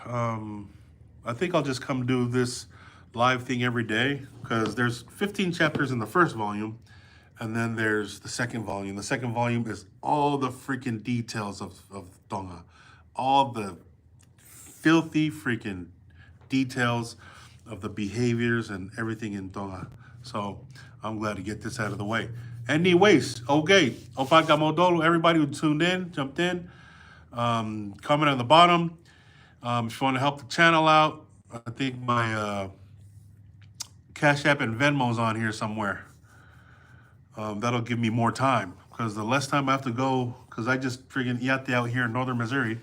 I think I'll just come do this live thing every day because there's 15 chapters in the first volume, and then there's the second volume. The second volume is all the freaking details of Tonga, all the filthy freaking details of the behaviors and everything in Tonga. So I'm glad to get this out of the way. Anyways, okay, Opaka Modolo, everybody who tuned in, jumped in, comment on the bottom. If you want to help the channel out, I think my Cash App and Venmo's on here somewhere. That'll give me more time because the less time I have to go, because I just friggin' yate out here in northern Missouri,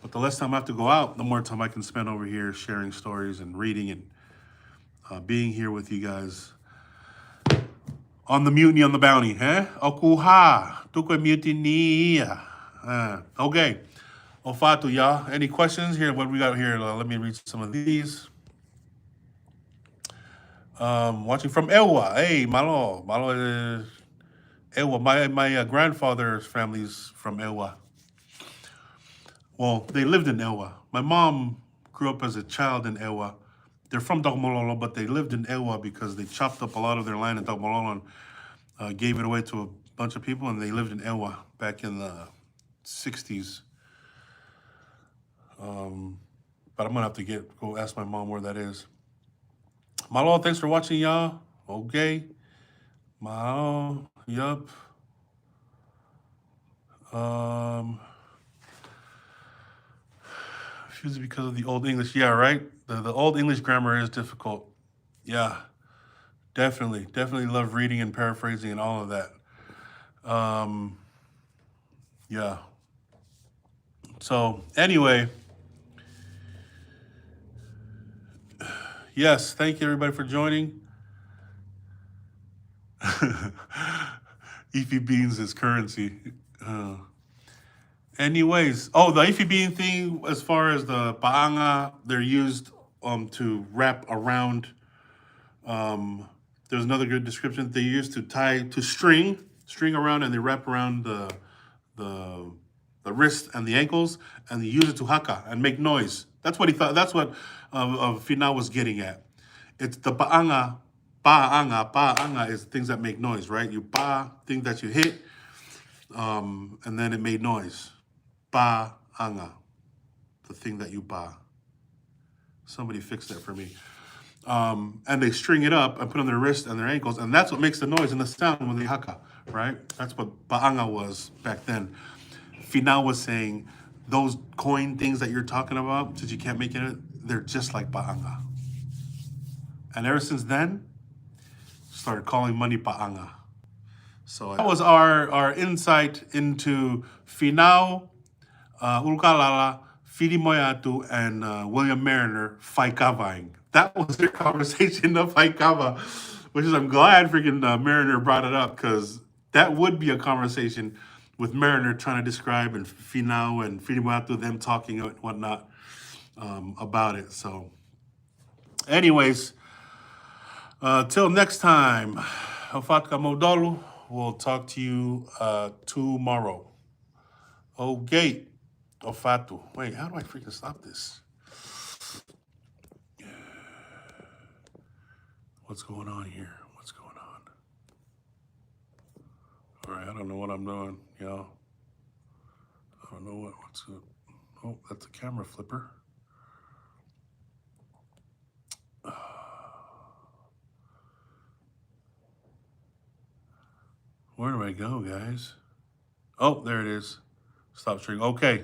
but the less time I have to go out, the more time I can spend over here sharing stories and reading and being here with you guys on the Mutiny on the Bounty. Okuha, tukwe mutiny. Okay. Ofatu, y'all. Any questions here? What we got here? Let me read some of these. Watching from Ewa. Hey, Malo. Malo is Ewa. My grandfather's family's from Ewa. Well, they lived in Ewa. My mom grew up as a child in Ewa. They're from Dagmololo, but they lived in Ewa because they chopped up a lot of their land in Dagmololo and gave it away to a bunch of people, and they lived in Ewa back in the 60s. But I'm gonna have to go ask my mom where that is. Malo, thanks for watching, y'all. Okay. Malo, yup. Usually because of the Old English. Yeah, right? The Old English grammar is difficult. Yeah, definitely. Definitely love reading and paraphrasing and all of that. Yeah. So, anyway. Yes, thank you everybody for joining. Ify beans is currency. Anyways, the ify bean thing, as far as the paanga, they're used to wrap around. There's another good description. They used to string around, and they wrap around the wrist and the ankles, and they use it to haka and make noise. That's what he thought. That's what Finau was getting at. It's the paanga. Paanga is things that make noise, right? You pa, things that you hit, and then it made noise. Paanga, the thing that you pa. Somebody fix that for me. And they string it up and put on their wrists and their ankles, and that's what makes the noise and the sound when they haka, right? That's what paanga was back then. Finau was saying those coin things that you're talking about, since you can't make it, they're just like paanga. And ever since then, started calling money paanga. So that was our insight into Finau Ulukalala, Fidi Moyatu, and William Mariner Faikavaing. That was their conversation of Faikava, which is, I'm glad freaking Mariner brought it up, because that would be a conversation with Mariner trying to describe, and Finau and Fidi Moyatu, them talking and whatnot about it. So anyways, till next time, Hafatka Modolu, we'll talk to you tomorrow. Okay. Ofatu. Wait, how do I freaking stop this? What's going on here? What's going on? All right, I don't know what I'm doing, y'all. I don't know what's up. Oh, that's a camera flipper. Where do I go, guys? Oh, there it is. Stop stream. Okay.